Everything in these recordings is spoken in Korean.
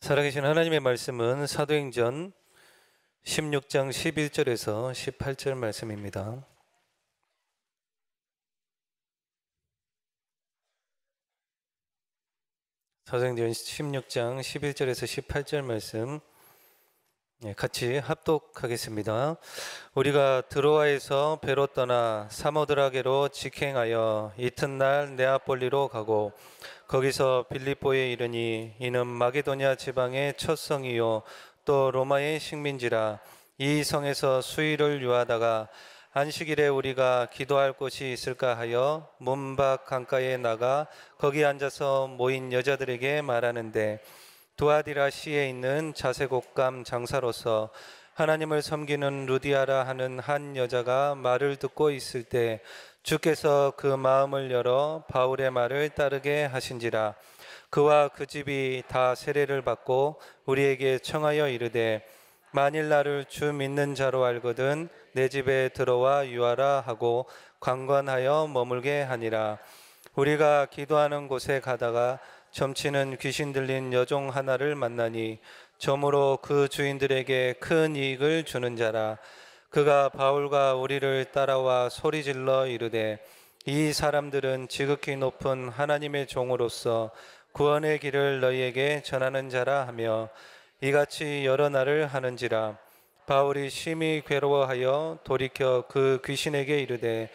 살아계신 하나님의 말씀은 사도행전 16장 11절에서 18절 말씀입니다. 사도행전 16장 11절에서 18절 말씀 같이 합독하겠습니다. 우리가 드로아에서 배로 떠나 사모드라게로 직행하여 이튿날 네아폴리로 가고 거기서 빌립보에 이르니 이는 마게도냐 지방의 첫 성이요 또 로마의 식민지라. 이 성에서 수일을 유하다가 안식일에 우리가 기도할 곳이 있을까 하여 문 밖 강가에 나가 거기 앉아서 모인 여자들에게 말하는데, 두아디라 시에 있는 자색옷감 장사로서 하나님을 섬기는 루디아라 하는 한 여자가 말을 듣고 있을 때 주께서 그 마음을 열어 바울의 말을 따르게 하신지라. 그와 그 집이 다 세례를 받고 우리에게 청하여 이르되, 만일 나를 주 믿는 자로 알거든 내 집에 들어와 유하라 하고 관관하여 머물게 하니라. 우리가 기도하는 곳에 가다가 점치는 귀신 들린 여종 하나를 만나니 점으로 그 주인들에게 큰 이익을 주는 자라. 그가 바울과 우리를 따라와 소리질러 이르되, 이 사람들은 지극히 높은 하나님의 종으로서 구원의 길을 너희에게 전하는 자라 하며 이같이 여러 날을 하는지라. 바울이 심히 괴로워하여 돌이켜 그 귀신에게 이르되,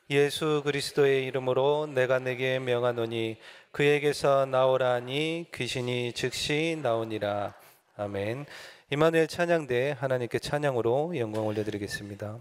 예수 그리스도의 이름으로 내가 내게 명하노니 그에게서 나오라 하니 귀신이 즉시 나오니라. 아멘. 임마누엘 찬양대 하나님께 찬양으로 영광 올려드리겠습니다.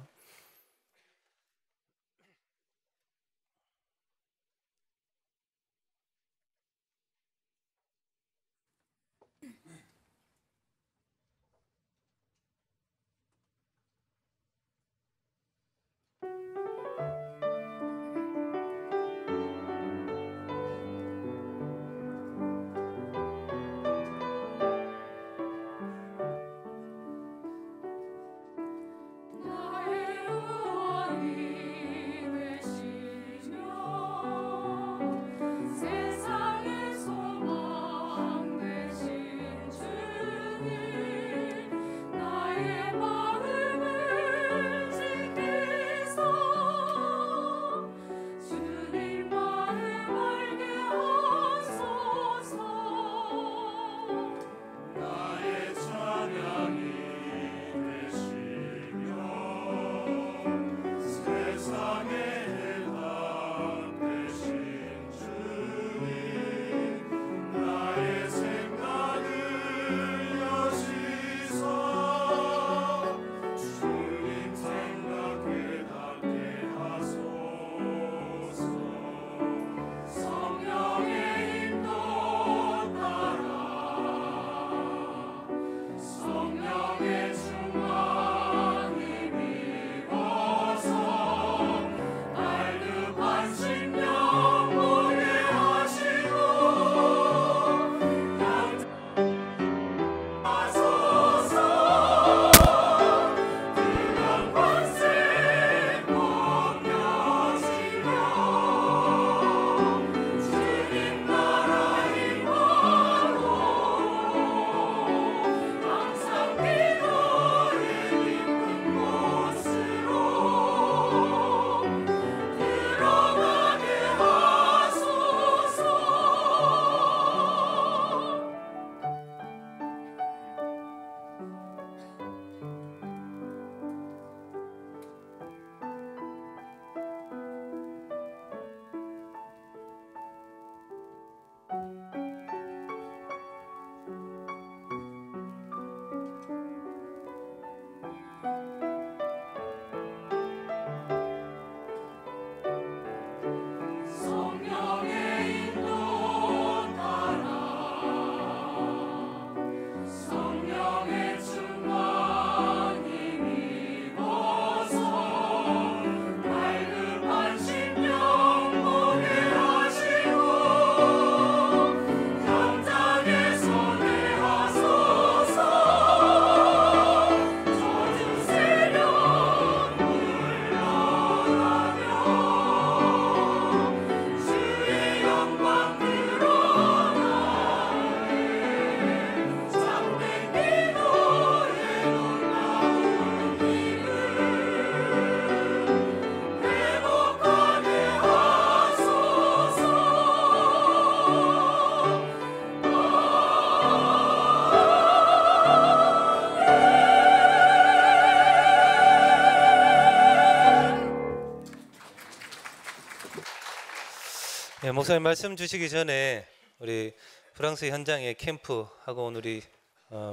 네, 목사님 말씀 주시기 전에 우리 프랑스 현장의 캠프하고 온 우리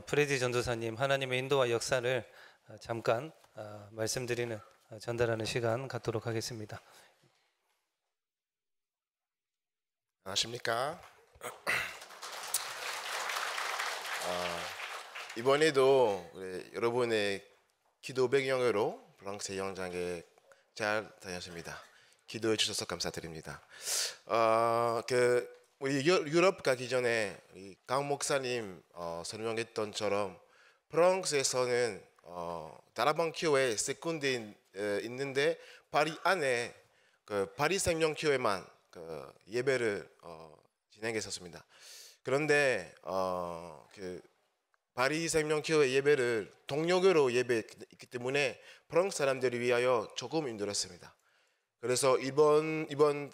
프레디 전도사님 하나님의 인도와 역사를 잠깐 말씀드리는 전달하는 시간 갖도록 하겠습니다. 안녕하십니까? 이번에도 여러분의 기도 배경으로 프랑스 현장에 잘 다녔습니다. 기도해 주셔서 감사드립니다. 우리 유럽 가기 전에 우리 강 목사님 설명했던처럼 프랑스에서는 다라방 교회 세컨드 있는데 파리 안에 그 파리 생명교회만 그 예배를 진행했었습니다. 그런데 그 파리 생명교회 예배를 동력으로 예배했기 때문에 프랑스 사람들을 위하여 조금 힘들었습니다. 그래서 이번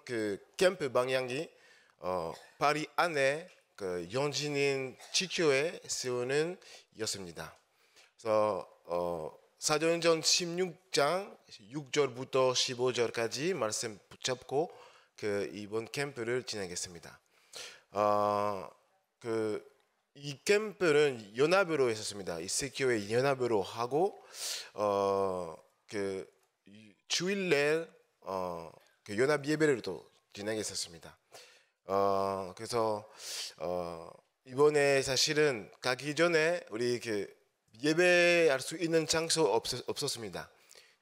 그 캠프 방향이 파리 안에 그 현지인 지교회 세우는 이었습니다. 그래서 사도행전 16장 6절부터 15절까지 말씀 붙잡고 그 이번 캠프를 진행했습니다. 이 캠프는 연합으로 했었습니다. 이 세 교회 연합으로 하고 그 주일날 그 연합 예배를 또 진행했었습니다. 그래서 이번에 사실은 가기 전에 우리 그 예배할 수 있는 장소 없었습니다.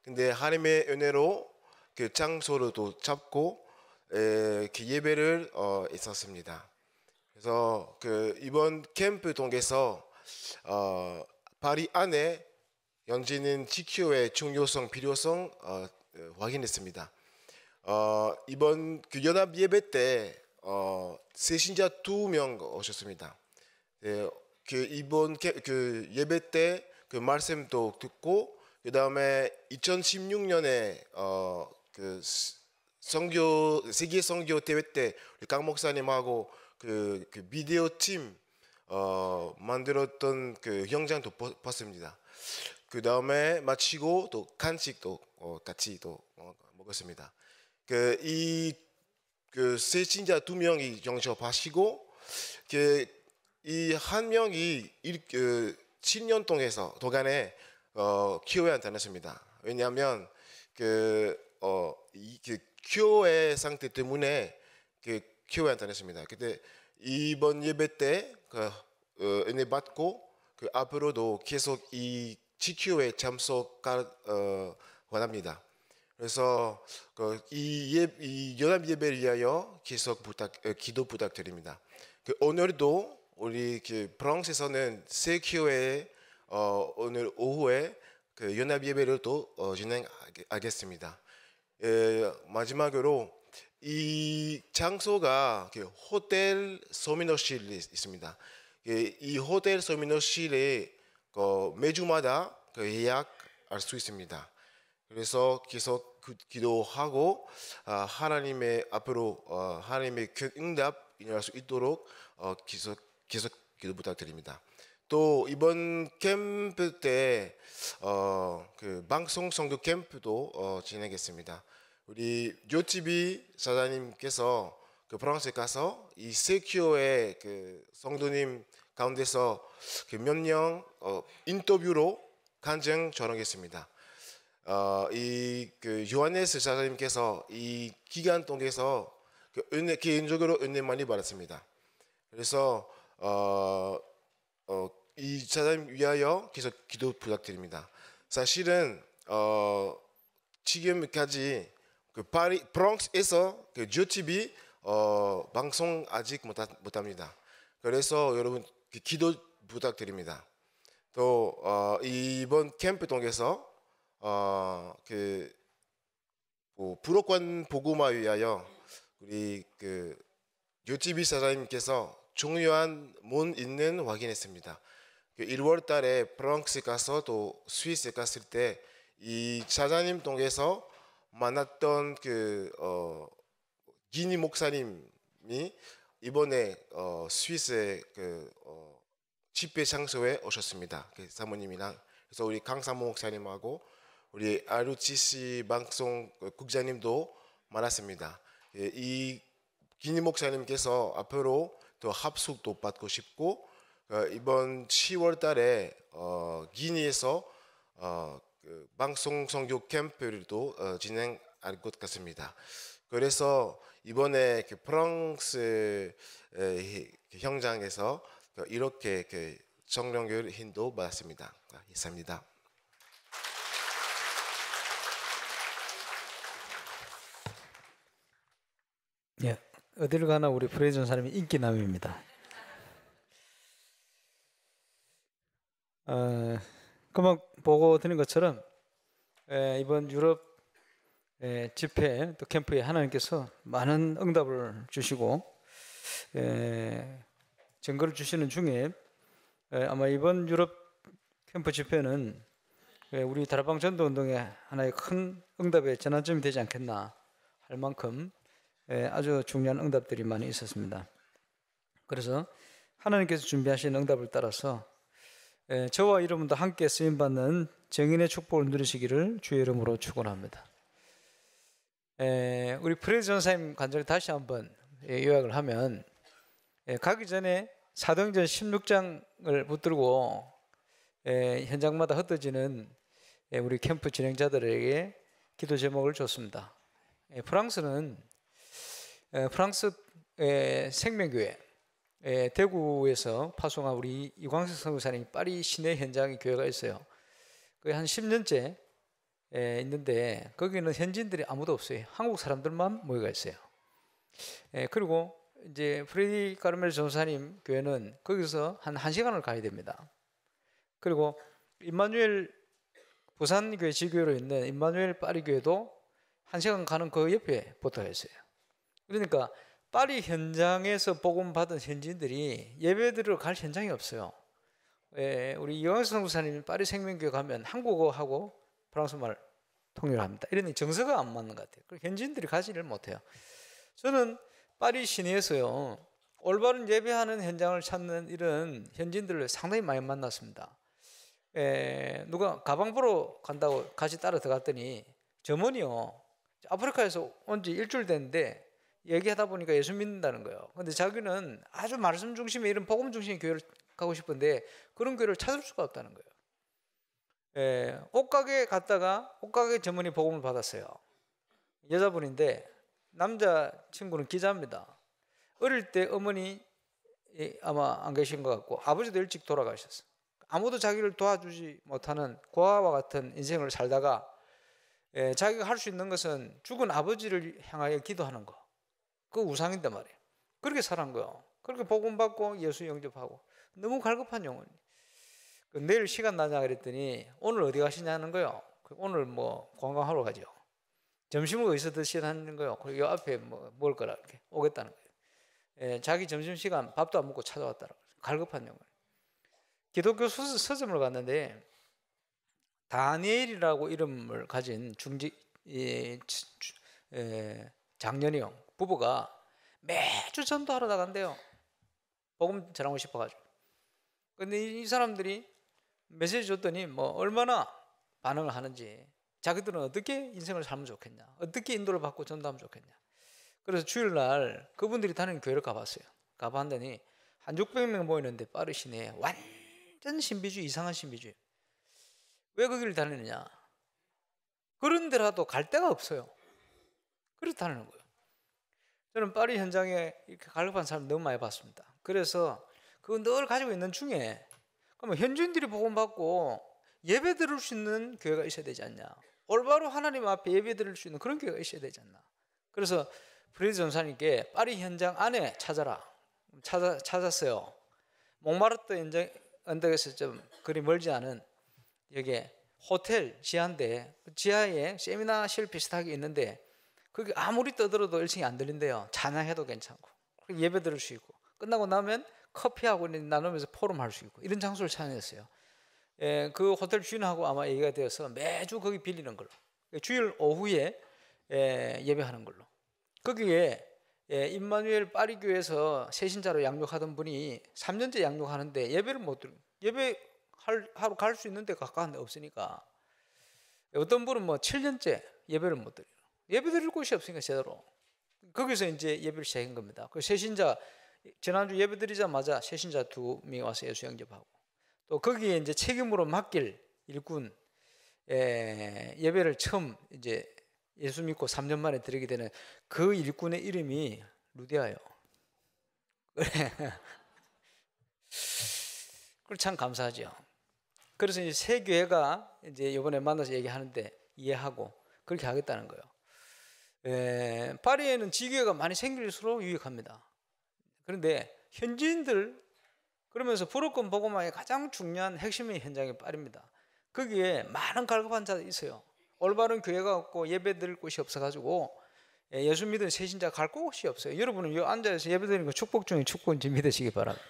근데 하나님의 은혜로 그 장소를 또 잡고 그 예배를 있었습니다. 그래서 그 이번 캠프 통해서 파리 안에 현지인 지교의 중요성, 필요성 확인했습니다. 이번 그 연합 예배 때 세신자 2명 오셨습니다. 그 이번 그 예배 때 그 말씀도 듣고 그 다음에 2016년에 그 세계 선교 대회 때 우리 강 목사님하고 그 비디오 팀 만들었던 그 영상도 봤습니다. 그 다음에 마치고 또 간식도 같이 또 먹었습니다. 그 세신자 2명이 영접하시고 이 한 명이 7년 동안에 교회 안 다녔습니다. 왜냐하면 그 교회 상태 때문에 그 교회 안 다녔습니다. 그때 이번 예배 때 은혜 받고 그 앞으로도 계속 이 지교회 참석할 원합니다. 그래서 이 연합 예배를 위하여 계속 기도 부탁드립니다. 오늘도 우리 그 프랑스에서는 세 교회 오늘 오후에 그 연합 예배를 또 진행하겠습니다. 마지막으로 이 장소가 그 호텔 소미노실이 있습니다. 이 호텔 소미노실에 매주마다 예약할 수 있습니다. 그래서 계속 기도하고 하나님의 앞으로 하나님의 응답 인할 수 있도록 계속 기도 부탁드립니다. 또 이번 캠프 때 그 방송 선교 캠프도 진행했습니다. 우리 요티비 사장님께서 그 프랑스에 가서 이 세 교회 그 성도님 가운데서 그 몇 명 인터뷰로 간증 전하겠습니다. 이 그 요하네스 사장님께서 이 기간 동안에서 그 은혜 개인적으로 은혜 많이 받았습니다. 그래서 이 사장님 위하여 계속 기도 부탁드립니다. 사실은 지금까지 그 프랑스에서 그 요티비 방송 아직 못합니다. 그래서 여러분 기도 부탁드립니다. 또 이번 캠프 통해서 그 불옥관 복음화 위하여 우리 그 요티비 사장님께서 중요한 문 있는 확인했습니다. 1월 달에 프랑스 가서 또 스위스 갔을 때 이 사장님 통해서 만났던 그 기니 목사님이 이번에 스위스의 그 집회 장소에 오셨습니다. 그 사모님이랑 그래서 우리 강사모 목사님하고 우리 RUTC 방송 국장님도 많았습니다. 이 기니 목사님께서 앞으로 또 합숙도 받고 싶고 이번 10월달에 기니에서 그 방송 선교 캠프를 또 진행할 것 같습니다. 그래서 이번에 그 프랑스 현장에서 이렇게 그 정령교회 인도 받았습니다. 이상입니다. 예, 어디를 가나 우리 프레이 전사님이 인기남입니다. 금방 보고 드린 것처럼 이번 유럽 집회 또 캠프에 하나님께서 많은 응답을 주시고 증거를 주시는 중에 아마 이번 유럽 캠프 집회는 우리 다락방 전도운동의 하나의 큰 응답의 전환점이 되지 않겠나 할 만큼 아주 중요한 응답들이 많이 있었습니다. 그래서 하나님께서 준비하신 응답을 따라서 저와 여러분도 함께 쓰임받는 정인의 축복을 누리시기를 주의 이름으로 축원합니다. 우리 프레이 전사님 간절히 다시 한번 요약을 하면 가기 전에 사도행전 16장을 붙들고 현장마다 흩어지는 우리 캠프 진행자들에게 기도 제목을 줬습니다. 프랑스 생명교회 대구에서 파송한 우리 이광석 선교사님이 파리 시내 현장에 교회가 있어요. 거의 한 10년째 있는데 거기는 현지인들이 아무도 없어요. 한국 사람들만 모여가 있어요. 그리고 이제 프레디 카르멜 전사님 교회는 거기서 한 1시간을 가야 됩니다. 그리고 임마누엘 부산교회 지교회로 있는 임마누엘 파리 교회도 1시간 가는 그 옆에 붙어 있어요. 그러니까 파리 현장에서 복음 받은 현지인들이 예배드리러 갈 현장이 없어요. 우리 이광석 선교사님이 파리 생명교회 가면 한국어하고 프랑스말 통일합니다. 이런 정서가 안 맞는 것 같아요. 현지인들이 가지를 못해요. 저는 파리 시내에서요 올바른 예배하는 현장을 찾는 이런 현지인들을 상당히 많이 만났습니다. 누가 가방 보러 간다고 같이 따라 들어갔더니 점원이요 아프리카에서 온 지 일주일 됐는데 얘기하다 보니까 예수 믿는다는 거예요. 근데 자기는 아주 말씀 중심의 이런 복음 중심의 교회를 가고 싶은데 그런 교회를 찾을 수가 없다는 거예요. 옷가게 갔다가 옷가게 점원이 복음을 받았어요. 여자분인데 남자 친구는 기자입니다. 어릴 때 어머니 아마 안 계신 것 같고 아버지도 일찍 돌아가셨어요. 아무도 자기를 도와주지 못하는 고아와 같은 인생을 살다가 자기가 할 수 있는 것은 죽은 아버지를 향하여 기도하는 거. 그 우상인데 말이에요. 그렇게 살은 거예요. 그렇게 복음 받고 예수 영접하고 너무 갈급한 영혼이. 내일 시간 나냐 그랬더니 오늘 어디 가시냐는 거예요. 오늘 뭐 관광하러 가죠. 점심을 어디서 드시라는 거예요. 그리고 이 앞에 뭐 먹을 거라 이렇게 오겠다는 거예요. 자기 점심 시간 밥도 안 먹고 찾아왔다라고. 갈급한 영혼. 기독교 서점을 갔는데 다니엘이라고 이름을 가진 장년이요 부부가 매주 전도하러 나간대요. 복음 전하고 싶어가지고. 근데 이 사람들이 메시지 줬더니 뭐 얼마나 반응을 하는지, 자기들은 어떻게 인생을 살면 좋겠냐, 어떻게 인도를 받고 전도하면 좋겠냐. 그래서 주일날 그분들이 다니는 교회를 가봤어요. 가봤더니 한 600명 모이는데 파리 시내에 완전 신비주의, 이상한 신비주의. 왜 거기를 다니느냐? 그런 데라도 갈 데가 없어요. 그래서 다니는 거예요. 저는 파리 현장에 이렇게 갈급한 사람 너무 많이 봤습니다. 그래서 그거 늘 가지고 있는 중에 그러면 현지인들이 복음 받고 예배 드릴 수 있는 교회가 있어야 되지 않냐? 올바로 하나님 앞에 예배 드릴 수 있는 그런 교회가 있어야 되지 않나? 그래서 프레디 전사님께 파리 현장 안에 찾았어요. 몽마르트 언덕에서 좀 그리 멀지 않은 여기에 호텔 지하인데 지하에 세미나실 비슷하게 있는데 그게 아무리 떠들어도 1층이 안 들린대요. 찬양해도 괜찮고 예배 드릴 수 있고 끝나고 나면 커피하고 나누면서 포럼할 수 있고 이런 장소를 찾아냈어요. 그 호텔 주인하고 아마 얘기가 되어서 매주 거기 빌리는 걸로 주일 오후에 예배하는 걸로. 거기에 임마누엘 파리 교회에서 새신자로 양육하던 분이 3년째 양육하는데 예배를 못 드려. 예배하러 갈 수 있는 데 가까운 데 없으니까 어떤 분은 뭐 7년째 예배를 못 드려요. 예배 드릴 곳이 없으니까 제대로 거기서 이제 예배를 시작한 겁니다. 그 새신자 지난주 예배 드리자마자 새신자 2명이 와서 예수 영접하고, 또 거기에 이제 책임으로 맡길 일꾼 예배를 처음 이제 예수 믿고 3년 만에 드리게 되는 그 일꾼의 이름이 루디아예요. 그걸 참 감사하죠. 그래서 이제 새 교회가 이제 이번에 만나서 얘기하는데 이해하고 그렇게 하겠다는 거예요. 파리에는 지교회가 많이 생길수록 유익합니다. 그런데 현지인들, 그러면서 부르권 복음화의 가장 중요한 핵심이 현장에 파리입니다. 거기에 많은 갈급한 자들이 있어요. 올바른 교회가 없고 예배 드릴 곳이 없어가지고 예수 믿은 새신자 갈 곳이 없어요. 여러분은 이 앉아서 예배 드리는 거 축복 중에 축복인지 믿으시기 바랍니다.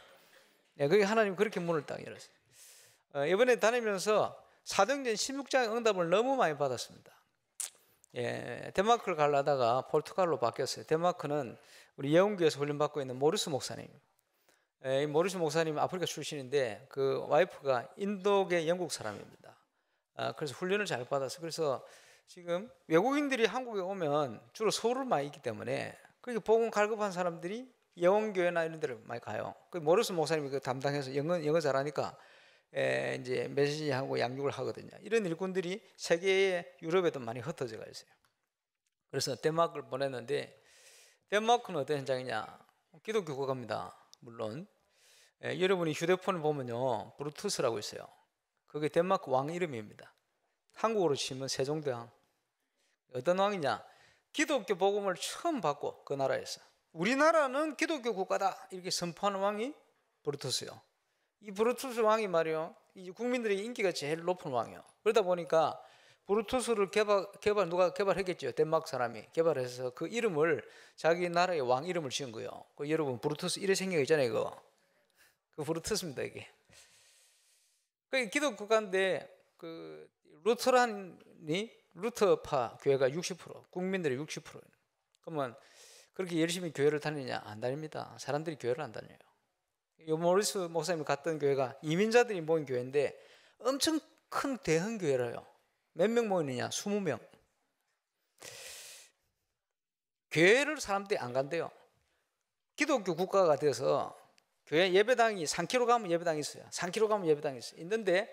그게 하나님 그렇게 문을 딱 열었어요. 이번에 다니면서 사도행전 16장의 응답을 너무 많이 받았습니다. 덴마크를 가려다가 포르투갈로 바뀌었어요. 덴마크는 우리 예언교회에서 훈련받고 있는 모리스 목사님. 이 모리스 목사님 아프리카 출신인데 그 와이프가 인도계 영국 사람입니다. 그래서 훈련을 잘 받아서, 그래서 지금 외국인들이 한국에 오면 주로 서울을 많이 있기 때문에 그렇게 복음 갈급한 사람들이 예언교회나 이런 데를 많이 가요. 그 모리스 목사님이 그 담당해서 영어 잘하니까 이제 메시지하고 양육을 하거든요. 이런 일꾼들이 세계의 유럽에도 많이 흩어져 가 있어요. 그래서 덴마크를 보냈는데, 덴마크는 어떤 현장이냐? 기독교 국가입니다. 물론 여러분이 휴대폰을 보면요, 브루투스라고 있어요. 그게 덴마크 왕 이름입니다. 한국어로 치면 세종대왕. 어떤 왕이냐? 기독교 복음을 처음 받고 그 나라에서, 우리나라는 기독교 국가다 이렇게 선포하는 왕이 브루투스요. 이 브루투스 왕이 말이요, 이 국민들의 인기가 제일 높은 왕이요. 그러다 보니까 브루투스를 누가 개발했겠죠? 덴마크 사람이 개발해서 그 이름을 자기 나라의 왕 이름을 지은 거예요. 그 여러분 브루투스 이래 생긴 거 있잖아요. 그 브루투스입니다 이게. 그 기독 국가인데 그 루터파 교회가 60%, 국민들의 60%. 그러면 그렇게 열심히 교회를 다니냐? 안 다닙니다. 사람들이 교회를 안 다녀요. 요 모리스 목사님이 갔던 교회가 이민자들이 모인 교회인데 엄청 큰 대형 교회라요. 몇 명 모이느냐? 20명. 교회를 사람들이 안 간대요. 기독교 국가가 돼서 교회 예배당이 3km 가면 예배당이 있어요. 3km 가면 예배당이 있어요. 있는데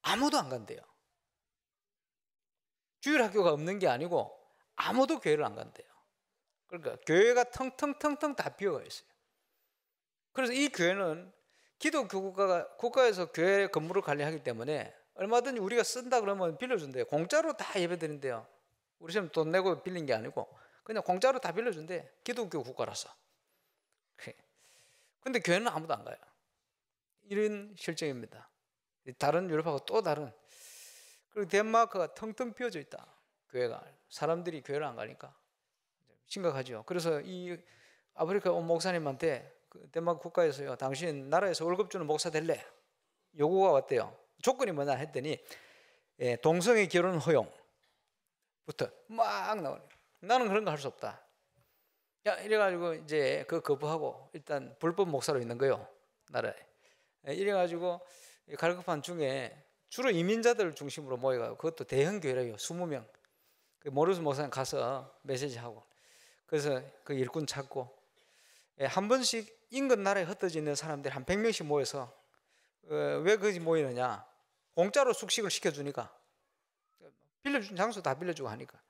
아무도 안 간대요. 주일학교가 없는 게 아니고 아무도 교회를 안 간대요. 그러니까 교회가 텅텅텅텅 다 비어가 있어요. 그래서 이 교회는 기독교 국가에서 교회 건물을 관리하기 때문에 얼마든지 우리가 쓴다 그러면 빌려준대요. 공짜로 다 예배드린대요. 우리처럼 돈 내고 빌린 게 아니고 그냥 공짜로 다 빌려준대. 기독교 국가라서. 근데 교회는 아무도 안 가요. 이런 실정입니다. 다른 유럽하고 또 다른. 그리고 덴마크가 텅텅 비어져 있다. 교회가. 사람들이 교회를 안 가니까 심각하죠. 그래서 이 아프리카 온 목사님한테 그 덴마크 국가에서요, 당신 나라에서 월급 주는 목사 될래? 요구가 왔대요. 조건이 뭐냐 했더니 동성애 결혼 허용부터 막 나오네요. 나는 그런 거 할 수 없다. 야, 이래가지고 이제 그 거부하고 일단 불법 목사로 있는 거요, 나라에. 이래가지고 갈급한 중에 주로 이민자들 중심으로 모여가고, 그것도 대형 교회래요. 20명. 그 모르스 목사님 가서 메시지하고, 그래서 그 일꾼 찾고, 한 번씩 인근 나라에 흩어져 있는 사람들이 한 100명씩 모여서 왜 거기 모이느냐? 공짜로 숙식을 시켜주니까, 빌려준 장소 다 빌려주고 하니까.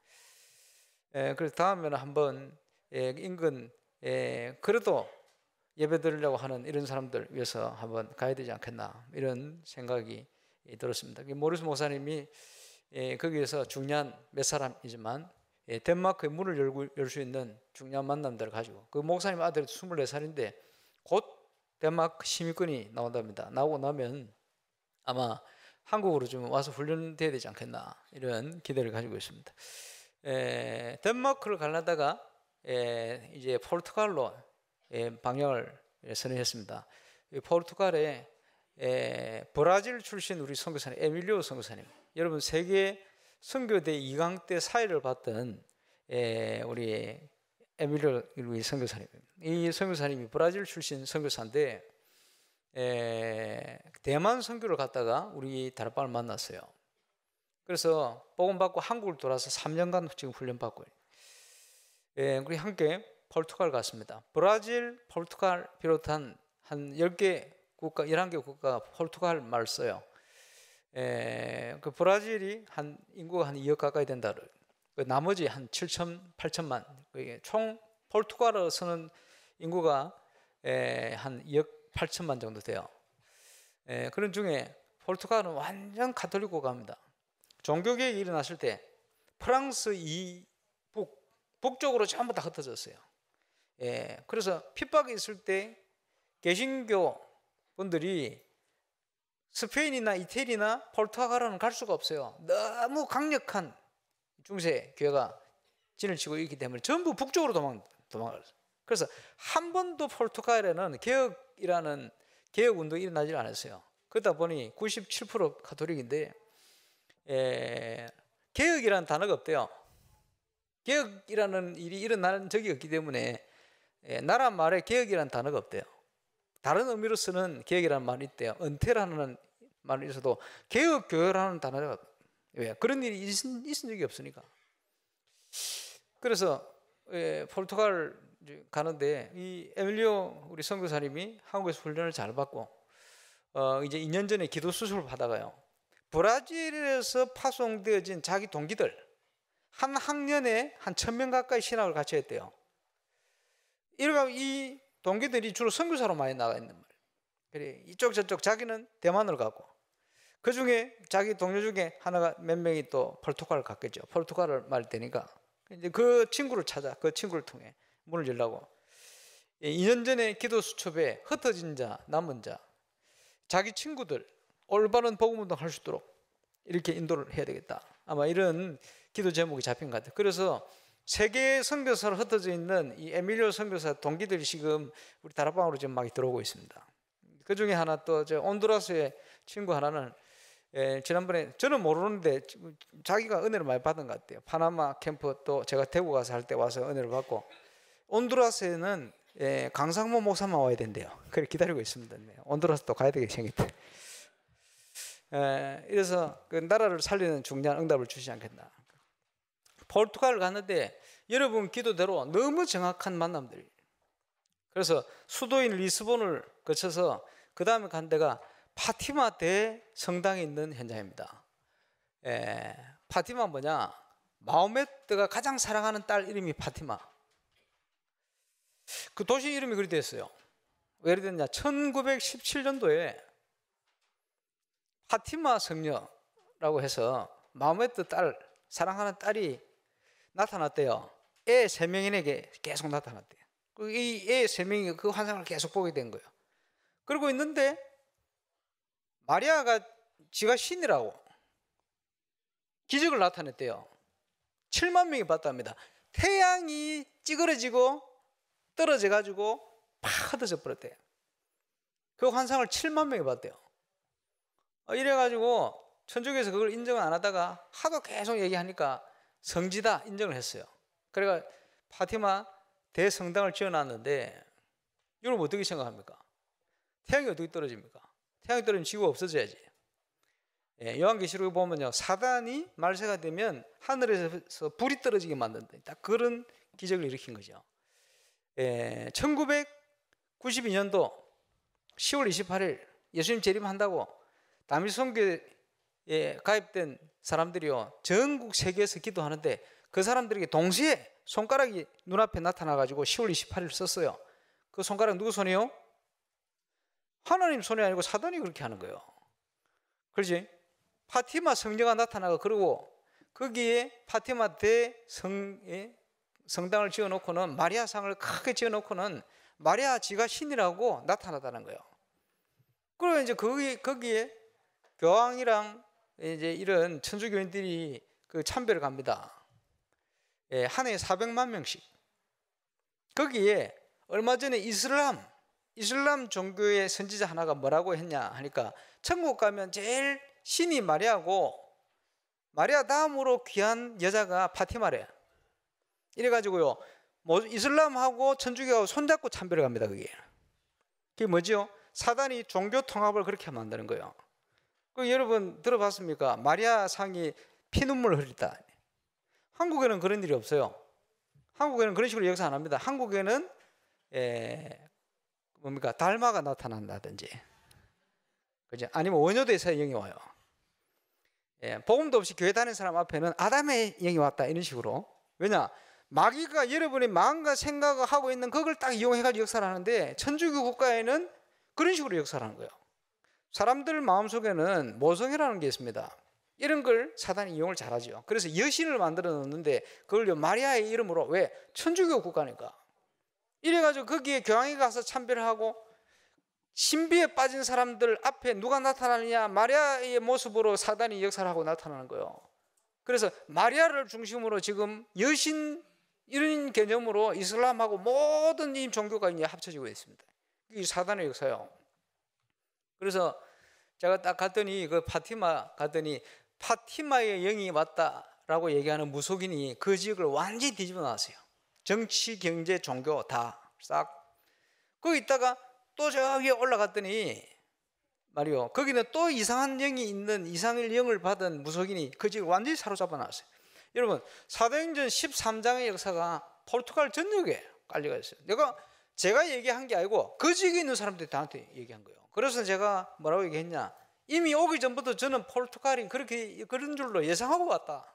그래서 다음에는 한번 인근 그래도 예배 드리려고 하는 이런 사람들 위해서 한번 가야 되지 않겠나, 이런 생각이 들었습니다. 모리스 목사님이 거기에서 중요한 몇 사람이지만 덴마크의 문을 열 수 있는 중요한 만남들을 가지고, 그 목사님 아들이 24살인데 곧 덴마크 시민권이 나온답니다. 나오고 나면 아마 한국으로 좀 와서 훈련돼야 되지 않겠나, 이런 기대를 가지고 있습니다. 덴마크를 가려다가 이제 포르투갈로 방향을 선회했습니다. 포르투갈에 브라질 출신 우리 선교사님 에밀리오 선교사님, 여러분 세계 선교대 2강 때 사회를 봤던 우리 에밀리오 선교사님, 이 선교사님이 브라질 출신 선교사인데 대만 선교를 갔다가 우리 다락방을 만났어요. 그래서 복음 받고 한국을 돌아서 3년간 지금 훈련 받고, 우리 함께 포르투갈 갔습니다. 브라질, 포르투갈 비롯한 한 10개 국가, 11개 국가 포르투갈 말을 써요. 그 브라질이 한 인구가 한 2억 가까이 된다. 그 나머지 한 7천, 8천만. 총 포르투갈어 쓰는 인구가 한 2억 8천만 정도 돼요. 그런 중에 포르투갈은 완전 가톨릭 국가입니다. 종교개혁이 일어났을 때 프랑스 북쪽으로 전부 다 흩어졌어요. 그래서 핍박이 있을 때 개신교 분들이 스페인이나 이태리나 포르투갈은 갈 수가 없어요. 너무 강력한 중세 교회가 진을 치고 있기 때문에 전부 북쪽으로 도망갔어요. 그래서 한 번도 포르투갈에는 개혁이라는 개혁 운동이 일어나지 않았어요. 그러다 보니 97% 가톨릭인데 개혁이라는 단어가 없대요. 개혁이라는 일이 일어나는 적이 없기 때문에 나라 말에 개혁이라는 단어가 없대요. 다른 의미로 쓰는 개혁이라는 말이 있대요. 은퇴라는 말이 있어도 개혁교회라는 단어가 왜 그런 일이 있은 적이 없으니까. 그래서 포르투갈 가는데 이 에밀리오 우리 선교사님이 한국에서 훈련을 잘 받고 이제 2년 전에 기도 수술을 받아가요. 브라질에서 파송되어진 자기 동기들 한 학년에 한 1,000명 가까이 신학을 같이 했대요. 이러면 이 동기들이 주로 선교사로 많이 나가 있는 말이에요. 그래 이쪽 저쪽 자기는 대만을 가고 그 중에 자기 동료 중에 하나가 몇 명이 또 포르투갈을 갔겠죠. 포르투갈을 말 때니까 이제 그 친구를 찾아 그 친구를 통해 문을 열라고 2년 전에 기도 수첩에 흩어진 자 남은 자 자기 친구들 올바른 복음 운동 할 수 있도록 이렇게 인도를 해야 되겠다. 아마 이런 기도 제목이 잡힌 것 같아요. 그래서 세계 선교사로 흩어져 있는 이 에밀리오 선교사 동기들이 지금 우리 다락방으로 지금 막 들어오고 있습니다. 그 중에 하나 또 저 온두라스의 친구 하나는 지난번에 저는 모르는데 자기가 은혜를 많이 받은 것 같아요. 파나마 캠프 또 제가 대구 가서 할 때 와서 은혜를 받고 온두라스에는 강상모 목사만 와야 된대요. 그래 기다리고 있습니다. 온두라스 또 가야 되게 생겼대. 이래서 그 나라를 살리는 중요한 응답을 주시지 않겠나. 포르투갈을 갔는데 여러분 기도대로 너무 정확한 만남들이. 그래서 수도인 리스본을 거쳐서 그 다음에 간 데가 파티마 대성당에 있는 현장입니다. 파티마 뭐냐? 마호메트가 가장 사랑하는 딸 이름이 파티마. 그 도시 이름이 그리 됐어요. 왜 이렇게 됐냐? 1917년도에 파티마 성녀라고 해서 마호메트 딸, 사랑하는 딸이 나타났대요. 애 3명인에게 계속 나타났대요. 이 애 3명이 그 환상을 계속 보게 된 거예요. 그러고 있는데 마리아가 지가 신이라고 기적을 나타냈대요. 7만 명이 봤답니다. 태양이 찌그러지고 떨어져 가지고 팍 흩어져 버렸대요. 그 환상을 7만 명이 봤대요. 이래가지고 천주교에서 그걸 인정을 안 하다가 하도 계속 얘기하니까 성지다 인정을 했어요. 그래가 파티마 대성당을 지어놨는데 여러분 어떻게 생각합니까? 태양이 어떻게 떨어집니까? 태양이 떨어지면 지구가 없어져야지. 요한계시록에 보면요, 사단이 말세가 되면 하늘에서 불이 떨어지게 만든다. 딱 그런 기적을 일으킨 거죠. 1992년도 10월 28일 예수님 재림한다고 다미스 선교에 가입된 사람들이요 전국 세계에서 기도하는데 그 사람들에게 동시에 손가락이 눈앞에 나타나가지고 10월 28일 썼어요. 그 손가락 누구 손이요? 하나님 손이 아니고 사단이 그렇게 하는 거예요. 그렇지? 파티마 성녀가 나타나고 그러고 거기에 파티마 성당을 지어놓고는 마리아상을 크게 지어놓고는 마리아 지가 신이라고 나타나다는 거예요. 그리고 이제 거기에 교황이랑 이제 이런 천주교인들이 그 참배를 갑니다. 한 해에 400만 명씩. 거기에 얼마 전에 이슬람 종교의 선지자 하나가 뭐라고 했냐 하니까 천국 가면 제일 신이 마리아고 마리아 다음으로 귀한 여자가 파티마래. 이래가지고요 이슬람하고 천주교하고 손잡고 참배를 갑니다. 그게 뭐죠? 사단이 종교 통합을 그렇게 만드는 거예요. 여러분 들어봤습니까? 마리아 상이 피눈물을 흘렸다. 한국에는 그런 일이 없어요. 한국에는 그런 식으로 역사 안 합니다. 한국에는 뭡니까? 달마가 나타난다든지, 그죠? 아니면 원효대사의 영이 와요. 복음도 없이 교회 다니는 사람 앞에는 아담의 영이 왔다 이런 식으로. 왜냐? 마귀가 여러분의 마음과 생각을 하고 있는 그걸 딱 이용해가지고 역사를 하는데 천주교 국가에는 그런 식으로 역사를 하는 거예요. 사람들 마음속에는 모성이라는 게 있습니다. 이런 걸 사단이 이용을 잘하죠. 그래서 여신을 만들어 놓는데 그걸 마리아의 이름으로, 왜? 천주교 국가니까. 이래가지고 거기에 교황이 가서 참배를 하고 신비에 빠진 사람들 앞에 누가 나타나느냐? 마리아의 모습으로 사단이 역사를 하고 나타나는 거예요. 그래서 마리아를 중심으로 지금 여신 이런 개념으로 이슬람하고 모든 이 종교가 이제 합쳐지고 있습니다. 이게 사단의 역사예요. 그래서 제가 딱 갔더니 그 파티마 갔더니 파티마의 영이 왔다라고 얘기하는 무속인이 그 지역을 완전히 뒤집어 놨어요. 정치, 경제, 종교 다 싹. 거기 있다가 또 저기 올라갔더니 말이요, 거기는 또 이상한 영이 있는 이상한 영을 받은 무속인이 그 지역을 완전히 사로잡아 놨어요. 여러분, 사도행전 13장의 역사가 포르투갈 전역에 깔려가 있어요. 제가 얘기한 게 아니고 그 지역에 있는 사람들이 나한테 얘기한 거예요. 그래서 제가 뭐라고 얘기했냐? 이미 오기 전부터 저는 포르투갈이 그런 줄로 예상하고 왔다.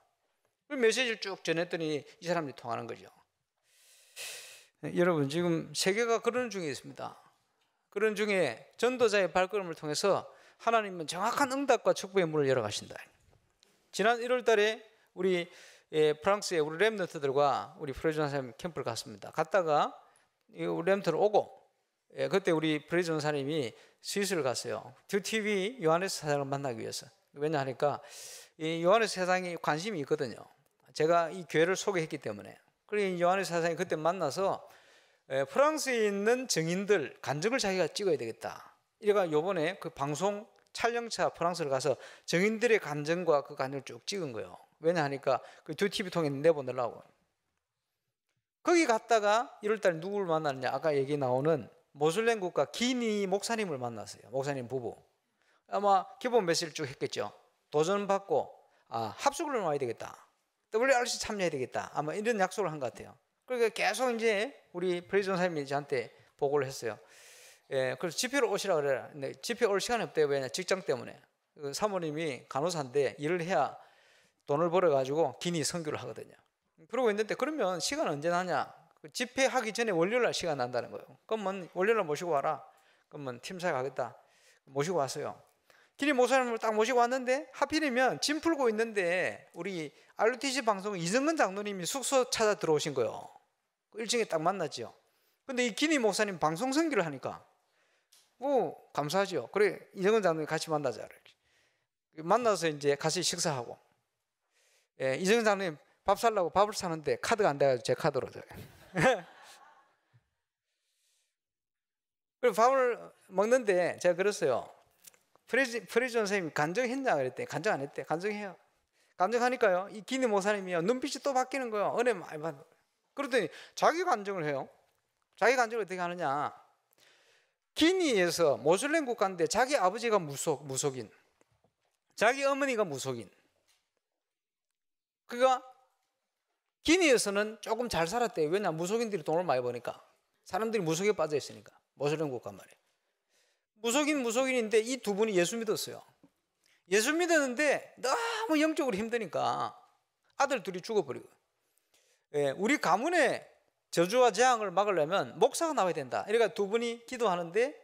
그 메시지를 쭉 전했더니 이 사람들이 통하는 거죠. 여러분, 지금 세계가 그런 중에 있습니다. 그런 중에 전도자의 발걸음을 통해서 하나님은 정확한 응답과 축복의 문을 열어가신다. 지난 1월 달에 우리 프랑스의 우리 렘넌트들과 우리 프레전 선생님 캠프를 갔습니다. 갔다가 우리 렘넌트를 오고, 그때 우리 프레전 선생님이 스위스를 갔어요. 듀티비 요하네스 사장을 만나기 위해서. 왜냐하니까 이 요하네스 사장이 관심이 있거든요. 제가 이 교회를 소개했기 때문에. 그래서 요하네스 사장이 그때 만나서 프랑스에 있는 증인들 간증을 자기가 찍어야 되겠다. 이래가 요번에 그 방송 촬영차 프랑스를 가서 증인들의 간증과 그 간증을 쭉 찍은 거예요. 왜냐하니까 그 듀티비 통해 내보내려고. 거기 갔다가 1월달에 누구를 만났느냐? 아까 얘기 나오는 모슬렘 국가 기니 목사님을 만났어요. 목사님 부부. 아마 기본 메시지를 쭉 했겠죠. 도전받고 합숙을 와야 되겠다. WRC 참여해야 되겠다. 아마 이런 약속을 한 것 같아요. 그러니까 계속 이제 우리 프레전 선생님이 저한테 보고를 했어요. 그래서 집회를 오시라고 그래요. 근데 집회 올 시간이 없대요. 왜냐? 직장 때문에. 사모님이 간호사인데 일을 해야 돈을 벌어가지고 기니 선교를 하거든요. 그러고 있는데 그러면 시간 언제 나냐? 집회하기 전에 월요일날 시간 난다는 거예요. 그러면 월요일날 모시고 와라. 그러면 팀사에 가겠다. 모시고 왔어요. 기니 목사님을 딱 모시고 왔는데 하필이면 짐 풀고 있는데 우리 RTC 방송 이정근 장로님이 숙소 찾아 들어오신 거예요. 1층에 딱 만났죠. 근데 이 기니 목사님 방송 선교를 하니까 감사하죠. 그래, 이정근 장로님 같이 만나자. 만나서 이제 같이 식사하고, 이정근 장로님 밥 살라고 밥을 사는데 카드가 안 돼가지고 제 카드로 그리고 밥을 먹는데 제가 그랬어요. 프레전 선생님 간증했냐 그랬더니 간증 안 했대. 간증해요. 간증하니까요, 이 기니 목사님이요 눈빛이 또 바뀌는 거예요. 은혜 많이 받는. 그러더니 자기 간증을 해요. 자기 간증을 어떻게 하느냐? 기니에서 모슬렘 국가인데 자기 아버지가 무속인, 자기 어머니가 무속인. 그가 기니에서는 조금 잘 살았대요. 왜냐? 무속인들이 돈을 많이 버니까. 사람들이 무속에 빠져 있으니까. 모슬렘 국가 말이에요. 무속인인데 이 두 분이 예수 믿었어요. 예수 믿었는데 너무 영적으로 힘드니까 아들 둘이 죽어버리고, 우리 가문의 저주와 재앙을 막으려면 목사가 나와야 된다. 그러니까 두 분이 기도하는데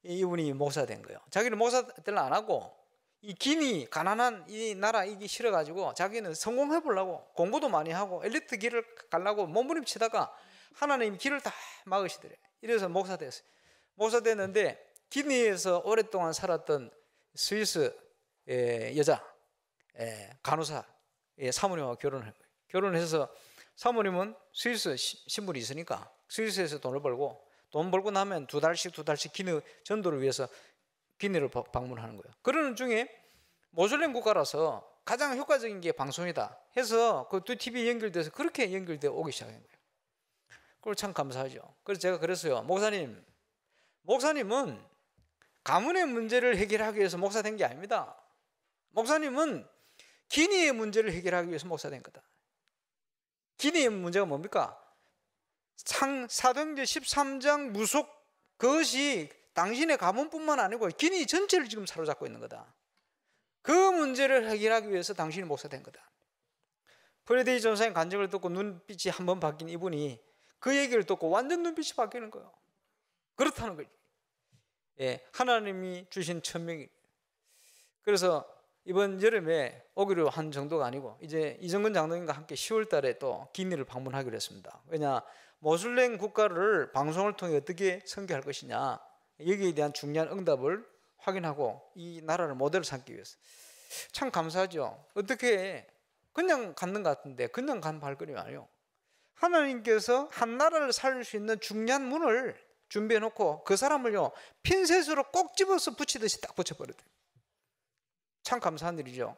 이분이 목사가 된 거예요. 자기는 목사 때는 안 하고 이 기니 가난한 이 나라 이기 싫어가지고 자기는 성공해 보려고 공부도 많이 하고 엘리트 길을 가려고 몸부림치다가 하나님 길을 다 막으시더래. 이래서 목사 됐어요. 목사 됐는데 기니에서 오랫동안 살았던 스위스 여자 간호사 사모님하고 결혼을 했어요. 결혼해서 사모님은 스위스 신분이 있으니까 스위스에서 돈을 벌고, 돈 벌고 나면 두 달씩 기니 전도를 위해서 기니를 방문하는 거예요. 그러는 중에 모슬렘 국가라서 가장 효과적인 게 방송이다 해서 그 두 TV 연결돼서 그렇게 연결돼 오기 시작한 거예요. 그걸 참 감사하죠. 그래서 제가 그랬어요. 목사님은 가문의 문제를 해결하기 위해서 목사 된 게 아닙니다. 목사님은 기니의 문제를 해결하기 위해서 목사 된 거다. 기니의 문제가 뭡니까? 사도행전 13장 무속 그것이 당신의 가문뿐만 아니고 기니 전체를 지금 사로잡고 있는 거다. 그 문제를 해결하기 위해서 당신이 목사된 거다. 프레데이 전사의 간증을 듣고 눈빛이 한번 바뀐 이분이 그 얘기를 듣고 완전 눈빛이 바뀌는 거예요. 그렇다는 거지. 예, 하나님이 주신 천명이. 그래서 이번 여름에 오기로 한 정도가 아니고 이제 이정근 장로님과 함께 10월 달에 또 기니를 방문하기로 했습니다. 왜냐, 모슬렘 국가를 방송을 통해 어떻게 선교할 것이냐, 여기에 대한 중요한 응답을 확인하고 이 나라를 모델로 삼기 위해서. 참 감사하죠. 어떻게 그냥 갖는 것 같은데 그냥 간 발걸음이 아니에요. 하나님께서 한 나라를 살릴 수 있는 중요한 문을 준비해 놓고 그 사람을요 핀셋으로 꼭 집어서 붙이듯이 딱 붙여버려요. 참 감사한 일이죠.